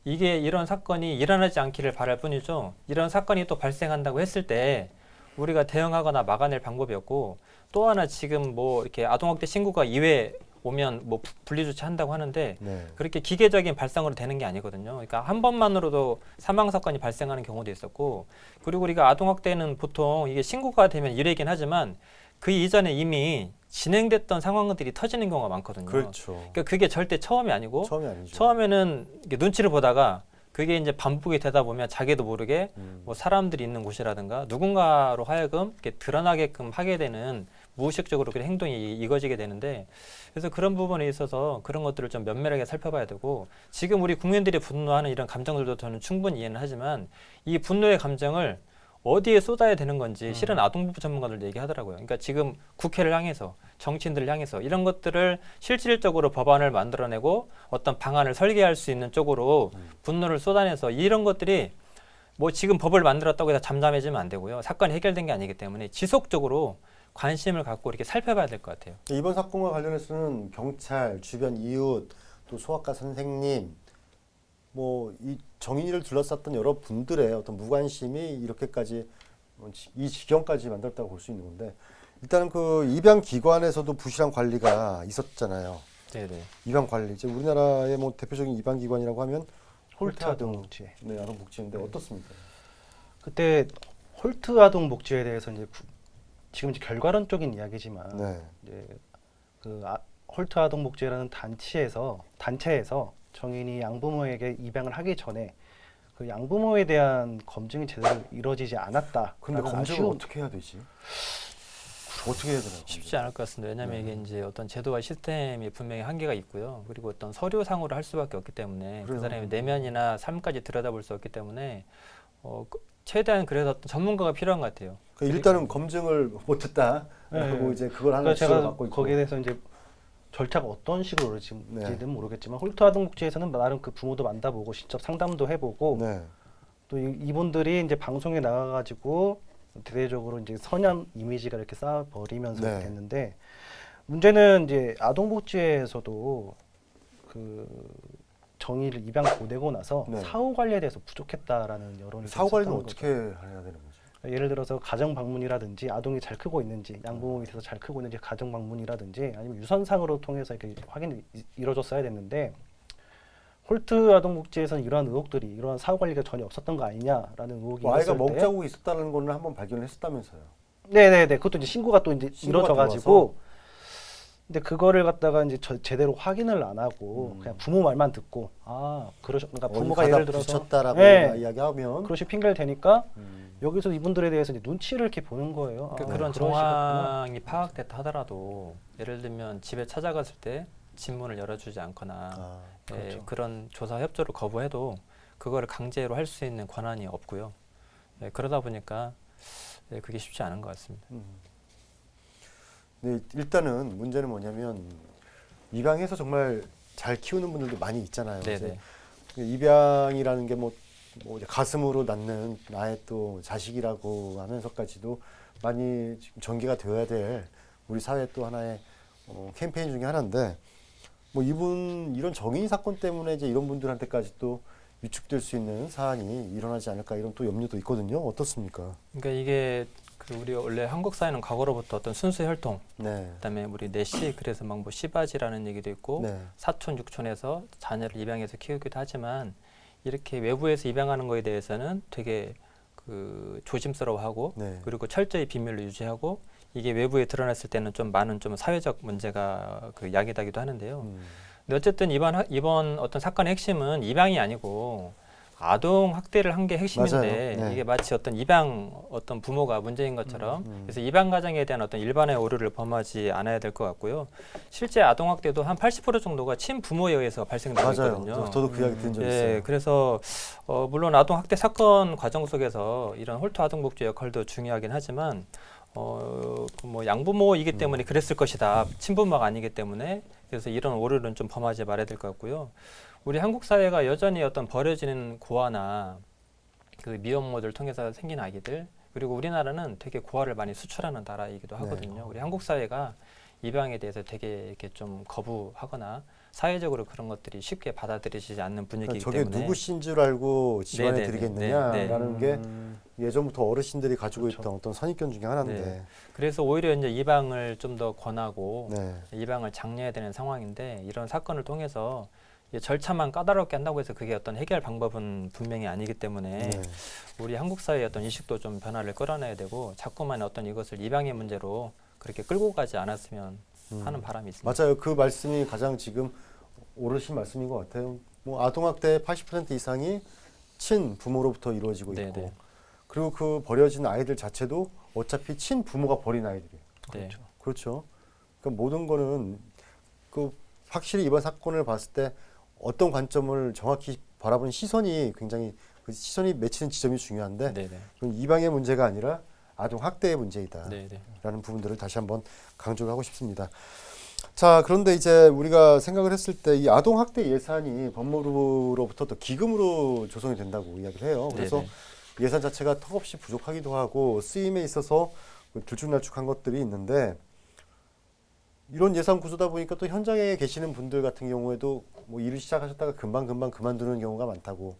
이게 이런 사건이 일어나지 않기를 바랄 뿐이죠. 이런 사건이 또 발생한다고 했을 때 우리가 대응하거나 막아낼 방법이 없고 또 하나 지금 뭐 이렇게 아동학대 신고가 2회 오면 뭐 분리조치 한다고 하는데 네. 그렇게 기계적인 발상으로 되는 게 아니거든요. 그러니까 한 번만으로도 사망 사건이 발생하는 경우도 있었고 그리고 우리가 아동학대는 보통 이게 신고가 되면 1회이긴 하지만 그 이전에 이미 진행됐던 상황들이 터지는 경우가 많거든요. 그렇죠. 그러니까 그게 절대 처음이 아니고 처음이 아니죠. 처음에는 이렇게 눈치를 보다가 그게 이제 반복이 되다 보면 자기도 모르게 음. 뭐 사람들이 있는 곳이라든가 누군가로 하여금 이렇게 드러나게끔 하게 되는 무의식적으로 그런 행동이 이어지게 되는데 그래서 그런 부분에 있어서 그런 것들을 좀 면밀하게 살펴봐야 되고 지금 우리 국민들이 분노하는 이런 감정들도 저는 충분히 이해는 하지만 이 분노의 감정을 어디에 쏟아야 되는 건지 실은 아동복지 전문가들도 얘기하더라고요. 그러니까 지금 국회를 향해서 정치인들을 향해서 이런 것들을 실질적으로 법안을 만들어내고 어떤 방안을 설계할 수 있는 쪽으로 분노를 쏟아내서 이런 것들이 뭐 지금 법을 만들었다고 해서 잠잠해지면 안 되고요. 사건이 해결된 게 아니기 때문에 지속적으로 관심을 갖고 이렇게 살펴봐야 될 것 같아요. 이번 사건과 관련해서는 경찰, 주변 이웃, 또 소아과 선생님, 뭐 이 정인이를 둘러쌌던 여러 분들의 어떤 무관심이 이렇게까지 이 지경까지 만들었다고 볼 수 있는 건데 일단은 그 입양 기관에서도 부실한 관리가 있었잖아요. 네네. 입양 관리 이제 우리나라의 뭐 대표적인 입양 기관이라고 하면 홀트 아동복지. 네, 아동복지인데 어떻습니까? 그때 홀트 아동복지에 대해서 이제 지금 이제 결과론적인 이야기지만 네. 이제 그 홀트 아동복지라는 단체에서 정인이 양부모에게 입양을 하기 전에 그 양부모에 대한 검증이 제대로 이루어지지 않았다. 근데 검증을 어떻게 해야 되지? 어떻게 해야 되나? 쉽지 않을 것 같습니다. 왜냐하면 이게 이제 어떤 제도와 시스템이 분명히 한계가 있고요. 그리고 어떤 서류상으로 할 수밖에 없기 때문에 그 그래요. 사람의 내면이나 삶까지 들여다볼 수 없기 때문에 최대한 그래서 어떤 전문가가 필요한 것 같아요. 그러니까 일단은 검증을 못했다. 그리고 네. 이제 그걸 하는 그러니까 지적을 제가 받고 있고. 거기에 대해서 이제 절차가 어떤 식으로 이루어지는지는 네. 모르겠지만 홀트 아동복지에서는 나름 그 부모도 만나보고 직접 상담도 해보고 네. 또 이분들이 이제 방송에 나가가지고 대대적으로 이제 선한 이미지가 이렇게 쌓아버리면서 네. 됐는데 문제는 이제 아동복지에서도 그 정의를 입양 보내고 나서 네. 사후 관리에 대해서 부족했다라는 여론이 사후 관리는 있었던 어떻게 거죠. 해야 되는 거죠? 예를 들어서 가정 방문이라든지 아동이 잘 크고 있는지 양부모 밑에서 잘 크고 있는지 가정 방문이라든지 아니면 유선상으로 통해서 이렇게 확인이 이루어졌어야 됐는데 홀트 아동복지에서는 이러한 의혹들이 이러한 사후 관리가 전혀 없었던 거 아니냐라는 의혹이 뭐 아이가 있을 때 먹자고 있었다는 거는 한번 발견했었다면서요. 네네네 그것도 이제 신고가 또 이제 신고가 이루어져가지고 근데 그거를 갖다가 이제 제대로 확인을 안 하고 그냥 부모 말만 듣고 그러니까 부모가 예를 들어서 붙였다라고 네. 이야기하면 그것이 핑계를 대니까 여기서 이분들에 대해서 이제 눈치를 이렇게 보는 거예요. 그러니까 아, 그런 그런 정황이 파악됐다 하더라도 예를 들면 집에 찾아갔을 때 집문을 열어주지 않거나 그렇죠. 그런 조사 협조를 거부해도 그거를 강제로 할 수 있는 권한이 없고요. 그러다 보니까 그게 쉽지 않은 것 같습니다. 네, 일단은 문제는 뭐냐면 입양해서 정말 잘 키우는 분들도 많이 있잖아요. 네네. 이제 입양이라는 게 뭐 이제 가슴으로 낳는 나의 또 자식이라고 하면서까지도 많이 지금 전개가 되어야 될 우리 사회 또 하나의 캠페인 중에 하나인데 뭐 이런 정의 사건 때문에 이제 이런 분들한테까지 또 위축될 수 있는 사안이 일어나지 않을까 이런 또 염려도 있거든요. 어떻습니까? 그러니까 이게 그 우리 원래 한국 사회는 과거로부터 어떤 순수 혈통, 네. 그다음에 우리 내시 그래서 막 뭐 씨바지라는 얘기도 있고 네. 사촌 육촌에서 자녀를 입양해서 키우기도 하지만 이렇게 외부에서 입양하는 거에 대해서는 되게 그 조심스러워하고 네. 그리고 철저히 비밀로 유지하고 이게 외부에 드러났을 때는 좀 많은 좀 사회적 문제가 그 야기되기도 하는데요. 근데 어쨌든 이번 어떤 사건의 핵심은 입양이 아니고 아동 학대를 한 게 핵심인데 맞아요. 네. 이게 마치 어떤 입양 어떤 부모가 문제인 것처럼 그래서 입양 가정에 대한 어떤 일반의 오류를 범하지 않아야 될 것 같고요. 실제 아동 학대도 한 80% 정도가 친부모에 의해서 발생되고 맞아요. 있거든요. 저도 그 이야기 들은 적 있어요. 예, 그래서 물론 아동 학대 사건 과정 속에서 이런 홀토 아동복지 역할도 중요하긴 하지만 그뭐 양부모이기 때문에 그랬을 것이다. 친부모가 아니기 때문에 그래서 이런 오류는 좀 범하지 말아야 될 것 같고요. 우리 한국 사회가 여전히 어떤 버려지는 고아나 그 미혼모들 통해서 생긴 아기들 그리고 우리나라는 되게 고아를 많이 수출하는 나라이기도 하거든요. 우리 한국 사회가 입양에 대해서 되게 이렇게 좀 거부하거나 사회적으로 그런 것들이 쉽게 받아들이지 않는 분위기이기 저게 때문에 누구신 줄 알고 지원해 네네네. 드리겠느냐라는 게 예전부터 어르신들이 가지고 그렇죠. 있던 어떤 선입견 중에 하나인데. 네. 그래서 오히려 이제 입양을 좀 더 권하고 네. 입양을 장려해야 되는 상황인데 이런 사건을 통해서 이제 절차만 까다롭게 한다고 해서 그게 어떤 해결 방법은 분명히 아니기 때문에 네. 우리 한국 사회의 어떤 인식도 좀 변화를 끌어내야 되고 자꾸만 어떤 이것을 입양의 문제로 그렇게 끌고 가지 않았으면 하는 바람이 있습니다. 맞아요. 그 말씀이 가장 지금 옳으신 말씀인 것 같아요. 뭐 아동학대 80% 이상이 친부모로부터 이루어지고 있고 네네. 그리고 그 버려진 아이들 자체도 어차피 친부모가 버린 아이들이에요. 네. 그렇죠. 그러니까 모든 거는 그 확실히 이번 사건을 봤을 때 어떤 관점을 정확히 바라보는 시선이 굉장히 그 시선이 맺히는 지점이 중요한데 네네. 그건 입양의 문제가 아니라 아동 학대의 문제이다라는 네네. 부분들을 다시 한번 강조를 하고 싶습니다. 자, 그런데 이제 우리가 생각을 했을 때 이 아동 학대 예산이 법무부로부터 또 기금으로 조성이 된다고 이야기를 해요. 그래서 네네. 예산 자체가 턱없이 부족하기도 하고 쓰임에 있어서 들쭉날쭉한 것들이 있는데 이런 예산 구조다 보니까 또 현장에 계시는 분들 같은 경우에도 뭐 일을 시작하셨다가 금방 그만두는 경우가 많다고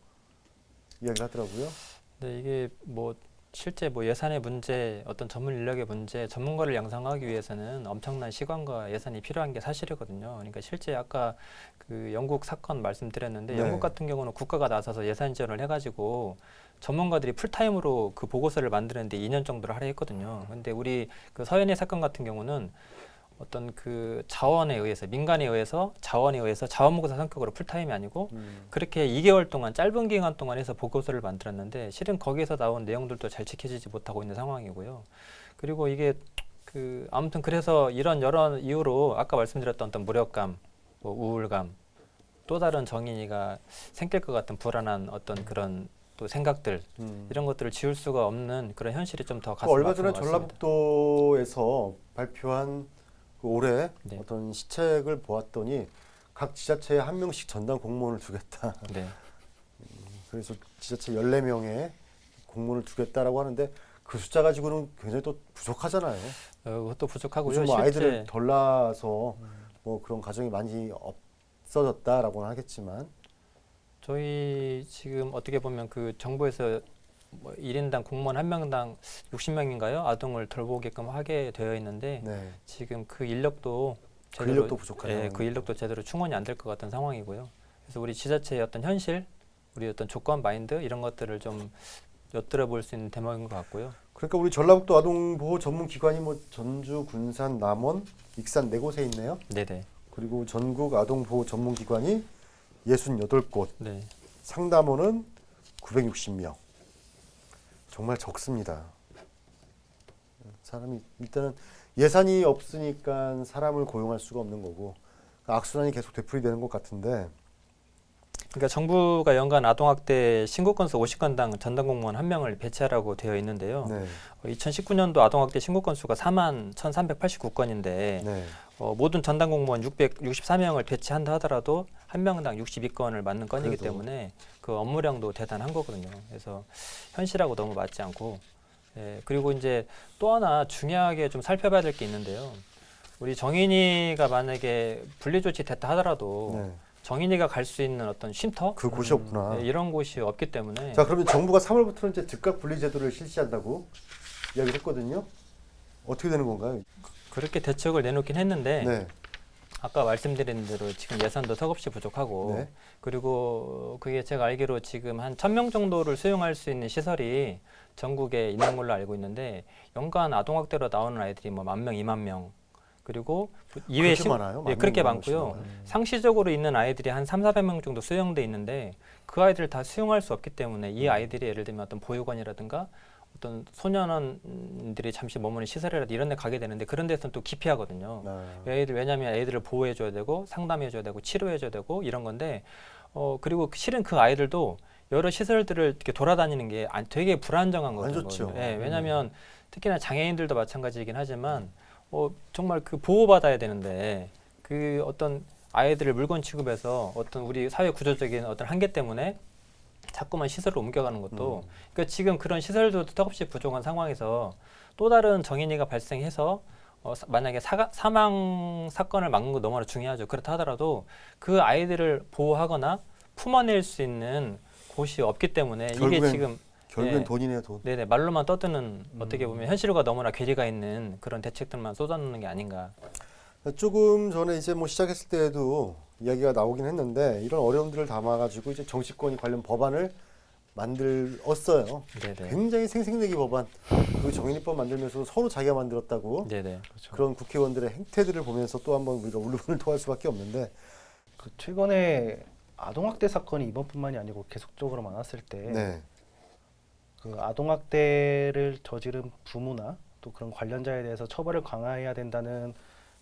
이야기를 하더라고요. 네, 이게 뭐 실제 뭐 예산의 문제, 어떤 전문 인력의 문제, 전문가를 양성하기 위해서는 엄청난 시간과 예산이 필요한 게 사실이거든요. 그러니까 실제 아까 그 영국 사건 말씀드렸는데 네. 영국 같은 경우는 국가가 나서서 예산 지원을 해가지고 전문가들이 풀타임으로 그 보고서를 만드는데 2년 정도를 할애했거든요. 근데 우리 그 서현의 사건 같은 경우는 어떤 그 자원에 의해서 민간에 의해서 자원에 의해서 자원봉사 성격으로 풀타임이 아니고 그렇게 2개월 동안 짧은 기간 동안 해서 보고서를 만들었는데 실은 거기에서 나온 내용들도 잘 지켜지지 못하고 있는 상황이고요. 그리고 이게 그 아무튼 그래서 이런 여러 이유로 아까 말씀드렸던 어떤 무력감, 뭐 우울감, 또 다른 정인이가 생길 것 같은 불안한 어떤 그런 또 생각들 이런 것들을 지울 수가 없는 그런 현실이 좀 더 가슴 얼마 아픈 전에 것 같습니다. 전라북도에서 발표한 그 올해 네. 어떤 시책을 보았더니 각 지자체에 한 명씩 전담 공무원을 두겠다. 네. 그래서 지자체 14명의 공무원을 두겠다라고 하는데 그 숫자 가지고는 굉장히 또 부족하잖아요. 그것도 부족하고요. 요즘 뭐 실제 아이들을 덜 낳아서 뭐 그런 가정이 많이 없어졌다라고는 하겠지만 저희 지금 어떻게 보면 그 정부에서 뭐 1인당 공무원 한 명당 60명인가요? 아동을 돌보게끔 하게 되어 있는데 네. 지금 그 인력도 그 인력도 부족한 예, 그 상황입니다. 인력도 제대로 충원이 안 될 것 같은 상황이고요. 그래서 우리 지자체의 어떤 현실, 우리 어떤 조건 마인드 이런 것들을 좀 엿들어 볼 수 있는 대목인 것 같고요. 그러니까 우리 전라북도 아동보호 전문기관이 뭐 전주, 군산, 남원, 익산 4곳에 있네요. 네네. 그리고 전국 아동보호 전문기관이 68곳, 네. 상담원은 960명. 정말 적습니다. 사람이 일단은 예산이 없으니까 사람을 고용할 수가 없는 거고 악순환이 계속 되풀이되는 것 같은데 그러니까 정부가 연간 아동학대 신고 건수 50건당 전담 공무원 1명을 배치하라고 되어 있는데요. 네, 2019년도 아동학대 신고 건수가 41,389건인데 네, 모든 전담 공무원 664명을 배치한다 하더라도 한 명당 62건을 맞는 건이기 그래도. 때문에 그 업무량도 대단한 거거든요. 그래서 현실하고 너무 맞지 않고 그리고 이제 또 하나 중요하게 좀 살펴봐야 될 게 있는데요. 우리 정인이가 만약에 분리 조치됐다 하더라도 네. 정인이가 갈 수 있는 어떤 쉼터 그 곳이 없구나. 이런 곳이 없기 때문에 자, 그러면 정부가 3월부터는 이제 즉각 분리 제도를 실시한다고 이야기를 했거든요. 어떻게 되는 건가요? 그렇게 대책을 내놓긴 했는데 네. 아까 말씀드린 대로 지금 예산도 턱없이 부족하고 네. 그리고 그게 제가 알기로 지금 한 1,000명 정도를 수용할 수 있는 시설이 전국에 있는 걸로 알고 있는데 연간 아동학대로 나오는 아이들이 뭐 10,000명, 20,000명 그리고 이외에 그렇게 많아요? 예, 10,000명 그렇게 이상 많고요. 오시는 거예요? 상시적으로 있는 아이들이 한 3,400명 정도 수용돼 있는데 그 아이들을 다 수용할 수 없기 때문에 이 아이들이 예를 들면 어떤 보육원이라든가 어떤 소년원들이 잠시 머무는 시설이라든가 이런 데 가게 되는데 그런 데서는 또 기피하거든요. 왜냐하면 애들을 보호해줘야 되고 상담해줘야 되고 치료해줘야 되고 이런 건데 그리고 실은 그 아이들도 여러 시설들을 이렇게 돌아다니는 게 되게 불안정한 안 거죠. 좋죠. 예, 왜냐하면 특히나 장애인들도 마찬가지이긴 하지만 정말 그 보호받아야 되는데 그 어떤 아이들을 물건 취급해서 어떤 우리 사회 구조적인 어떤 한계 때문에 자꾸만 시설을 옮겨가는 것도 그러니까 지금 그런 시설도 턱없이 부족한 상황에서 또 다른 정인이가 발생해서 만약에 사망 사건을 막는 거 너무나 중요하죠. 그렇다 하더라도 그 아이들을 보호하거나 품어낼 수 있는 곳이 없기 때문에 이게 결국엔 지금 결국엔 네. 돈이네요, 돈. 네네 말로만 떠드는 어떻게 보면 현실과 너무나 괴리가 있는 그런 대책들만 쏟아놓는 게 아닌가. 조금 전에 이제 뭐 시작했을 때에도 이야기가 나오긴 했는데 이런 어려움들을 담아가지고 이제 정치권이 관련 법안을 만들었어요. 네네. 굉장히 생색내기 법안, 그 정인이법 만들면서 서로 자기가 만들었다고 네네. 그렇죠. 그런 국회의원들의 행태들을 보면서 또 한번 우리가 울분을 토할 수밖에 없는데 그 최근에 아동학대 사건이 이번뿐만이 아니고 계속적으로 많았을 때 네. 그 아동학대를 저지른 부모나 또 그런 관련자에 대해서 처벌을 강화해야 된다는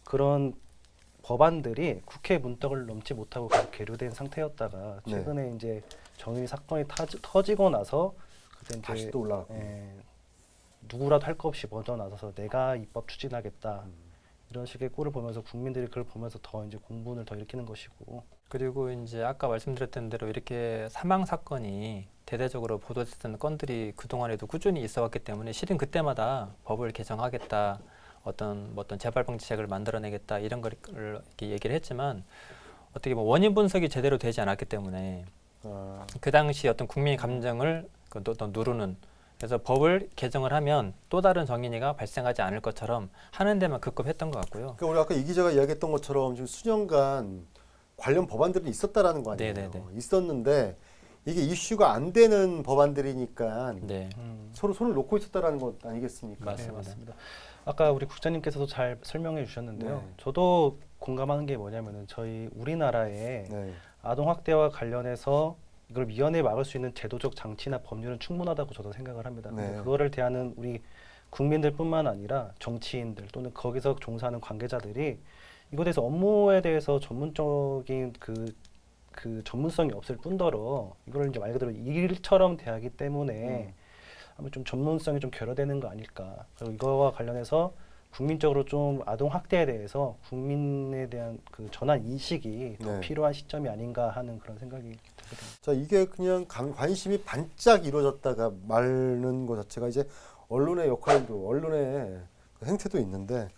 그런 법안들이 국회 문턱을 넘지 못하고 계속 계류된 상태였다가 네. 최근에 이제 정인이 사건이 터지고 나서 그때 다시 이제 또 올라갔고. 누구라도 할 거 없이 먼저 나서서 내가 입법 추진하겠다 이런 식의 꼴을 보면서 국민들이 그걸 보면서 더 이제 공분을 더 일으키는 것이고 그리고 이제 아까 말씀드렸던 대로 이렇게 사망 사건이 대대적으로 보도됐던 건들이 그동안에도 꾸준히 있어왔기 때문에 실은 그때마다 법을 개정하겠다 어떤 재발 방지책을 만들어내겠다 이런 걸 이렇게 얘기를 했지만 어떻게 보면 원인 분석이 제대로 되지 않았기 때문에 그 당시 어떤 국민의 감정을 어떤 누르는 그래서 법을 개정을 하면 또 다른 정인이가 발생하지 않을 것처럼 하는 데만 급급했던 것 같고요. 그러니까 우리 아까 이 기자가 이야기했던 것처럼 지금 수년간 관련 법안들이 있었다라는 거 아니에요? 네네네. 있었는데 이게 이슈가 안 되는 법안들이니까 네, 서로 손을 놓고 있었다라는 것 아니겠습니까? 맞습니다. 네, 맞습니다. 아까 우리 국장님께서도 잘 설명해 주셨는데요. 네. 저도 공감하는 게 뭐냐면은 저희 우리나라에 네. 아동학대와 관련해서 이걸 미연에 막을 수 있는 제도적 장치나 법률은 충분하다고 저도 생각을 합니다. 네. 근데 그거를 대하는 우리 국민들뿐만 아니라 정치인들 또는 거기서 종사하는 관계자들이 이거에 대해서 업무에 대해서 전문적인 그 전문성이 없을 뿐더러 이걸 이제 말 그대로 일처럼 대하기 때문에 아마 좀 전문성이 좀 결여되는 거 아닐까. 그리고 이거와 관련해서 국민적으로 좀 아동 학대에 대해서 국민에 대한 그 전환 인식이 더 네. 필요한 시점이 아닌가 하는 그런 생각이 들게 됩니다. 자, 이게 그냥 관심이 반짝 이루어졌다가 마는 것 자체가 이제 언론의 역할도 언론의 그 행태도 있는데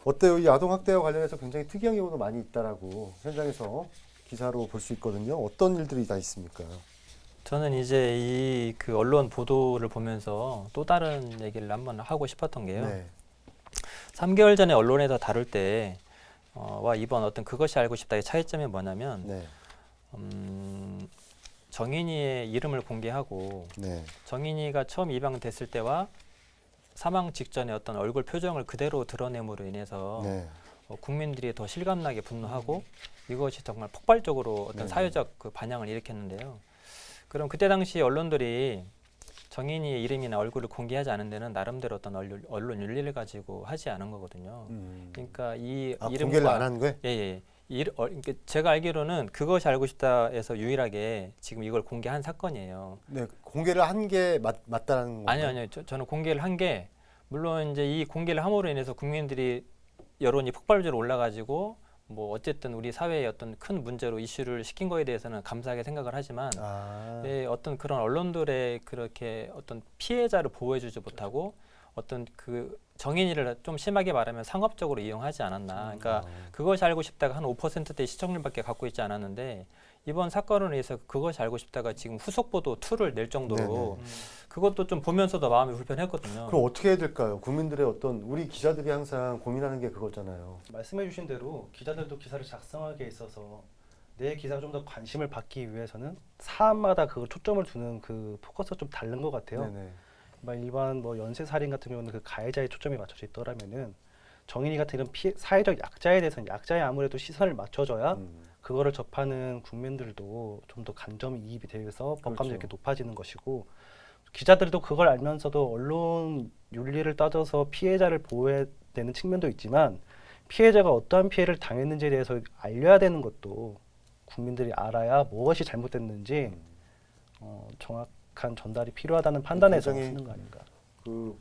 어때요? 이 아동 학대와 관련해서 굉장히 특이한 경우도 많이 있다라고 현장에서 기사로 볼 수 있거든요. 어떤 일들이 다 있습니까? 저는 이제 이 그 언론 보도를 보면서 또 다른 얘기를 한번 하고 싶었던 게요. 네. 3개월 전에 언론에서 다룰 때 와 이번 어떤 그것이 알고 싶다의 차이점이 뭐냐면 네. 정인이의 이름을 공개하고 네. 정인이가 처음 입양됐을 때와 사망 직전의 어떤 얼굴 표정을 그대로 드러냄으로 인해서 네. 국민들이 더 실감나게 분노하고 이것이 정말 폭발적으로 어떤 네. 사회적 그 반향을 일으켰는데요. 그럼 그때 당시 언론들이 정인이의 이름이나 얼굴을 공개하지 않은 데는 나름대로 어떤 언론 윤리를 가지고 하지 않은 거거든요. 그러니까 이 이름과 공개를 안 한 거예요? 예. 그러니까 제가 알기로는 그것이 알고 싶다에서 유일하게 지금 이걸 공개한 사건이에요. 네. 공개를 한 게 맞다라는 건가요? 아니요. 저는 공개를 한 게 물론 이제 이 공개를 함으로 인해서 국민들이 여론이 폭발적으로 올라가지고 뭐 어쨌든 우리 사회의 어떤 큰 문제로 이슈를 시킨 거에 대해서는 감사하게 생각을 하지만 어떤 그런 언론들의 그렇게 어떤 피해자를 보호해주지 못하고 어떤 그 정인이를 좀 심하게 말하면 상업적으로 이용하지 않았나. 그러니까 그것이 알고 싶다가 한 5%대 시청률밖에 갖고 있지 않았는데 이번 사건으로 인해서 그것이 알고 싶다가 지금 후속 보도 2를 낼 정도로 네네. 그것도 좀 보면서도 마음이 불편했거든요. 그럼 어떻게 해야 될까요? 국민들의 어떤 우리 기자들이 항상 고민하는 게 그거잖아요. 말씀해주신 대로 기자들도 기사를 작성하기에 있어서 내 기사가 좀 더 관심을 받기 위해서는 사안마다 그 초점을 두는 그 포커스가 좀 다른 것 같아요. 네네. 일반 뭐 연쇄 살인 같은 경우는 그 가해자의 초점이 맞춰져 있더라면은 정인이 같은 이런 사회적 약자에 대해서는 약자에 아무래도 시선을 맞춰줘야 그거를 접하는 국민들도 좀 더 간접 이입이 되어서 법감도 그렇죠. 이렇게 높아지는 것이고 기자들도 그걸 알면서도 언론 윤리를 따져서 피해자를 보호해야 되는 측면도 있지만 피해자가 어떠한 피해를 당했는지에 대해서 알려야 되는 것도 국민들이 알아야 무엇이 잘못됐는지 정확한 전달이 필요하다는 판단에서 굉장히 쓰는 거 아닌가. 그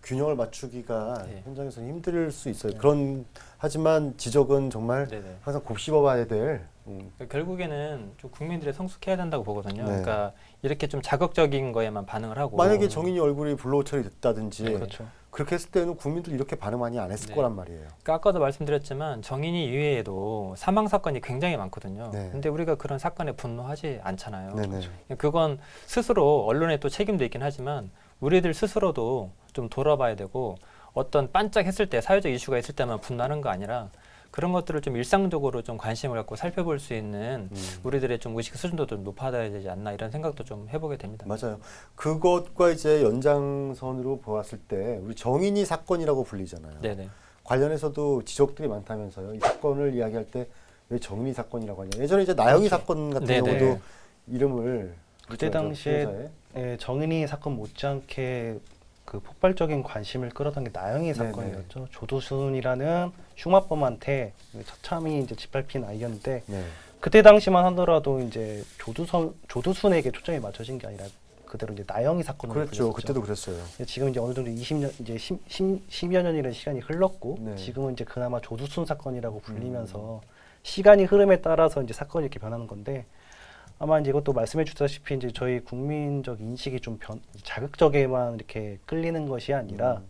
균형을 맞추기가 네. 현장에서는 힘들 수 있어요. 그런 하지만 지적은 정말 네네. 항상 곱씹어봐야 될. 그러니까 결국에는 좀 국민들이 성숙해야 된다고 보거든요. 네. 그러니까 이렇게 좀 자극적인 거에만 반응을 하고 만약에 정인이 얼굴이 블로우 처리됐다든지 그렇죠. 그렇게 했을 때는 국민들 이렇게 반응 많이 안 했을 네. 거란 말이에요. 그러니까 아까도 말씀드렸지만 정인이 이외에도 사망 사건이 굉장히 많거든요. 네. 근데 우리가 그런 사건에 분노하지 않잖아요. 네네. 그건 스스로 언론에 또 책임도 있긴 하지만 우리들 스스로도 좀 돌아봐야 되고 어떤 반짝했을 때 사회적 이슈가 있을 때만 분노하는 거 아니라 그런 것들을 좀 일상적으로 좀 관심을 갖고 살펴볼 수 있는 우리들의 좀 의식 수준도 좀 높아져야 되지 않나 이런 생각도 좀 해보게 됩니다. 맞아요. 그것과 이제 연장선으로 보았을 때 우리 정인이 사건이라고 불리잖아요. 네네. 관련해서도 지적들이 많다면서요. 이 사건을 이야기할 때 왜 정인이 사건이라고 하냐. 예전에 이제 나영이 사건 같은 네네. 경우도 이름을 그때 붙여야죠, 당시에 피해자의. 예, 정인이 사건 못지않게 그 폭발적인 관심을 끌었던 게 나영이 네네. 사건이었죠. 조두순이라는 흉악범한테 처참히 이제 짓밟힌 아이였는데 네. 그때 당시만 하더라도 이제 조두순에게 초점이 맞춰진 게 아니라 그대로 이제 나영이 사건으로 그랬죠. 불렸었죠. 그때도 그랬어요. 지금 이제 어느 정도 20년 이제 10여 년이라는 시간이 흘렀고 네. 지금은 이제 그나마 조두순 사건이라고 불리면서 시간이 흐름에 따라서 이제 사건이 이렇게 변하는 건데 아마 이제 이것도 말씀해 주셨다시피 이제 저희 국민적 인식이 좀 자극적에만 이렇게 끌리는 것이 아니라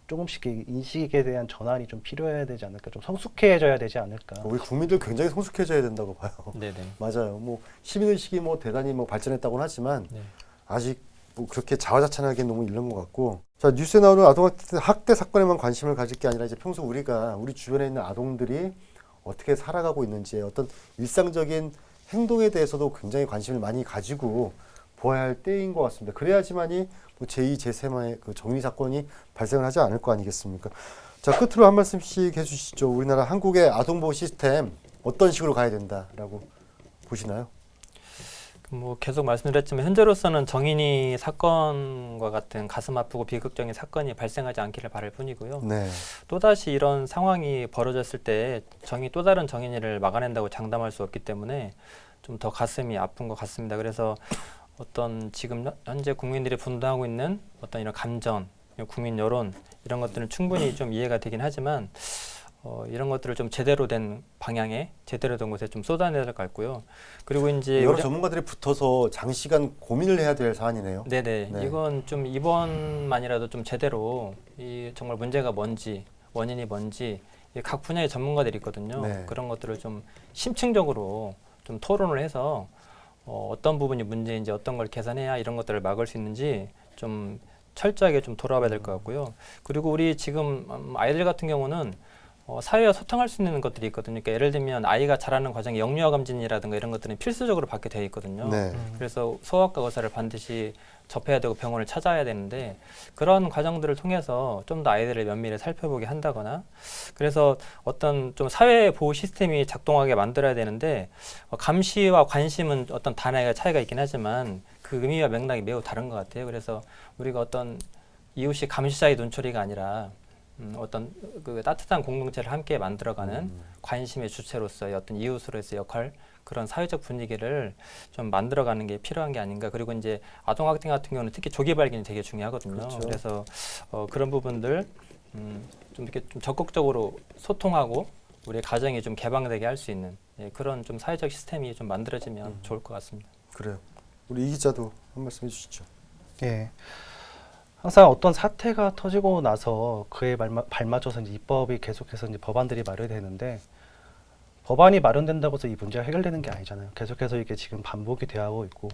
조금씩 이 인식에 대한 전환이 좀 필요해야 되지 않을까, 좀 성숙해져야 되지 않을까. 우리 국민들 굉장히 성숙해져야 된다고 봐요. 네네. 맞아요. 뭐 시민의식이 뭐 대단히 뭐 발전했다고는 하지만 네. 아직 뭐 그렇게 자화자찬하기엔 너무 이른 것 같고. 자, 뉴스에 나오는 아동학대 사건에만 관심을 가질 게 아니라 이제 평소 우리 주변에 있는 아동들이 어떻게 살아가고 있는지 어떤 일상적인 행동에 대해서도 굉장히 관심을 많이 가지고 보아야 할 때인 것 같습니다. 그래야지만이 뭐 제2, 제3의 그 정의 사건이 발생을 하지 않을 거 아니겠습니까? 자, 끝으로 한 말씀씩 해주시죠. 우리나라 한국의 아동보호 시스템 어떤 식으로 가야 된다라고 보시나요? 뭐 계속 말씀드렸지만 현재로서는 정인이 사건과 같은 가슴 아프고 비극적인 사건이 발생하지 않기를 바랄 뿐이고요. 네. 또다시 이런 상황이 벌어졌을 때 또 다른 정인이를 막아낸다고 장담할 수 없기 때문에 좀 더 가슴이 아픈 것 같습니다. 그래서 어떤 지금 현재 국민들이 분노하고 있는 어떤 이런 감정, 국민 여론 이런 것들은 충분히 좀 이해가 되긴 하지만 이런 것들을 좀 제대로 된 방향에 제대로 된 곳에 좀 쏟아내야 될 것 같고요. 그리고 이제 여러 전문가들이 붙어서 장시간 고민을 해야 될 사안이네요. 네네. 네. 이건 좀 이번만이라도 좀 제대로 정말 문제가 뭔지 원인이 뭔지 각 분야의 전문가들이 있거든요. 네. 그런 것들을 좀 심층적으로 좀 토론을 해서 어떤 부분이 문제인지 어떤 걸 개선해야 이런 것들을 막을 수 있는지 좀 철저하게 좀 돌아봐야 될 것 같고요. 그리고 우리 지금 아이들 같은 경우는 사회와 소통할 수 있는 것들이 있거든요. 그러니까 예를 들면 아이가 자라는 과정에 영유아 검진이라든가 이런 것들은 필수적으로 받게 되어 있거든요. 네. 그래서 소아과 의사를 반드시 접해야 되고 병원을 찾아야 되는데 그런 과정들을 통해서 좀 더 아이들을 면밀히 살펴보게 한다거나 그래서 어떤 좀 사회 보호 시스템이 작동하게 만들어야 되는데 감시와 관심은 어떤 단어의 차이가 있긴 하지만 그 의미와 맥락이 매우 다른 것 같아요. 그래서 우리가 어떤 이웃이 감시자의 눈초리가 아니라 어떤 그 따뜻한 공동체를 함께 만들어가는 관심의 주체로서의 어떤 이웃으로서의 역할 그런 사회적 분위기를 좀 만들어가는 게 필요한 게 아닌가. 그리고 이제 아동학대 같은 경우는 특히 조기 발견이 되게 중요하거든요. 그렇죠. 그래서 그런 부분들 좀 이렇게 좀 적극적으로 소통하고 우리 가정이 좀 개방되게 할 수 있는 그런 좀 사회적 시스템이 좀 만들어지면 좋을 것 같습니다. 그래요. 우리 이 기자도 한 말씀 해주시죠. 예. 항상 어떤 사태가 터지고 나서 그에 발맞춰서 이제 입법이 계속해서 이제 법안들이 마련되는데 법안이 마련된다고 해서 이 문제가 해결되는 게 아니잖아요. 계속해서 이게 지금 반복이 되어가고 있고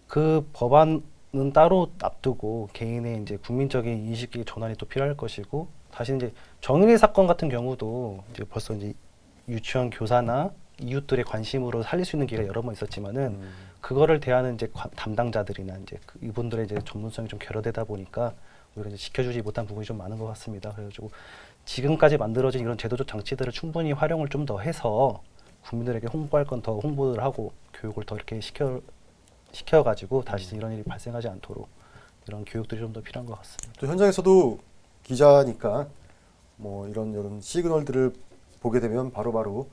그 법안은 따로 놔두고 개인의 이제 국민적인 인식의 전환이 또 필요할 것이고 다시 이제 정인이 사건 같은 경우도 이제 벌써 이제 유치원 교사나 이웃들의 관심으로 살릴 수 있는 기회가 여러 번 있었지만은 그거를 대하는 이제 담당자들이나 이제 이분들의 이제 전문성이 좀 결여되다 보니까 오히려 이제 지켜주지 못한 부분이 좀 많은 것 같습니다. 그래가지고 지금까지 만들어진 이런 제도적 장치들을 충분히 활용을 좀 더 해서 국민들에게 홍보할 건 더 홍보를 하고 교육을 더 이렇게 시켜가지고 다시 이런 일이 발생하지 않도록 이런 교육들이 좀 더 필요한 것 같습니다. 또 현장에서도 기자니까 뭐 이런 시그널들을 보게 되면 바로바로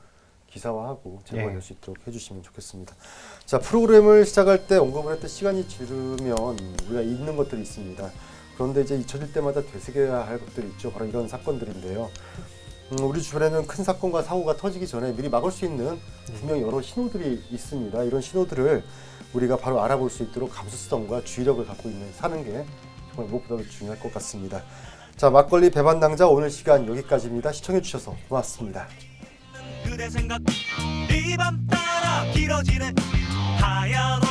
기사화하고 제보할 수 있도록 해주시면 좋겠습니다. 자, 프로그램을 시작할 때 언급을 했던 시간이 지르면 우리가 잊는 것들이 있습니다. 그런데 이제 잊혀질 때마다 되새겨야 할 것들이 있죠. 바로 이런 사건들인데요. 우리 주변에는 큰 사건과 사고가 터지기 전에 미리 막을 수 있는 분명 여러 신호들이 있습니다. 이런 신호들을 우리가 바로 알아볼 수 있도록 감수성과 주의력을 갖고 사는 게 정말 무엇보다도 중요할 것 같습니다. 자, 막걸리 배반당자 오늘 시간 여기까지입니다. 시청해 주셔서 고맙습니다. 그대 생각 이 밤 따라 길어지네 하얀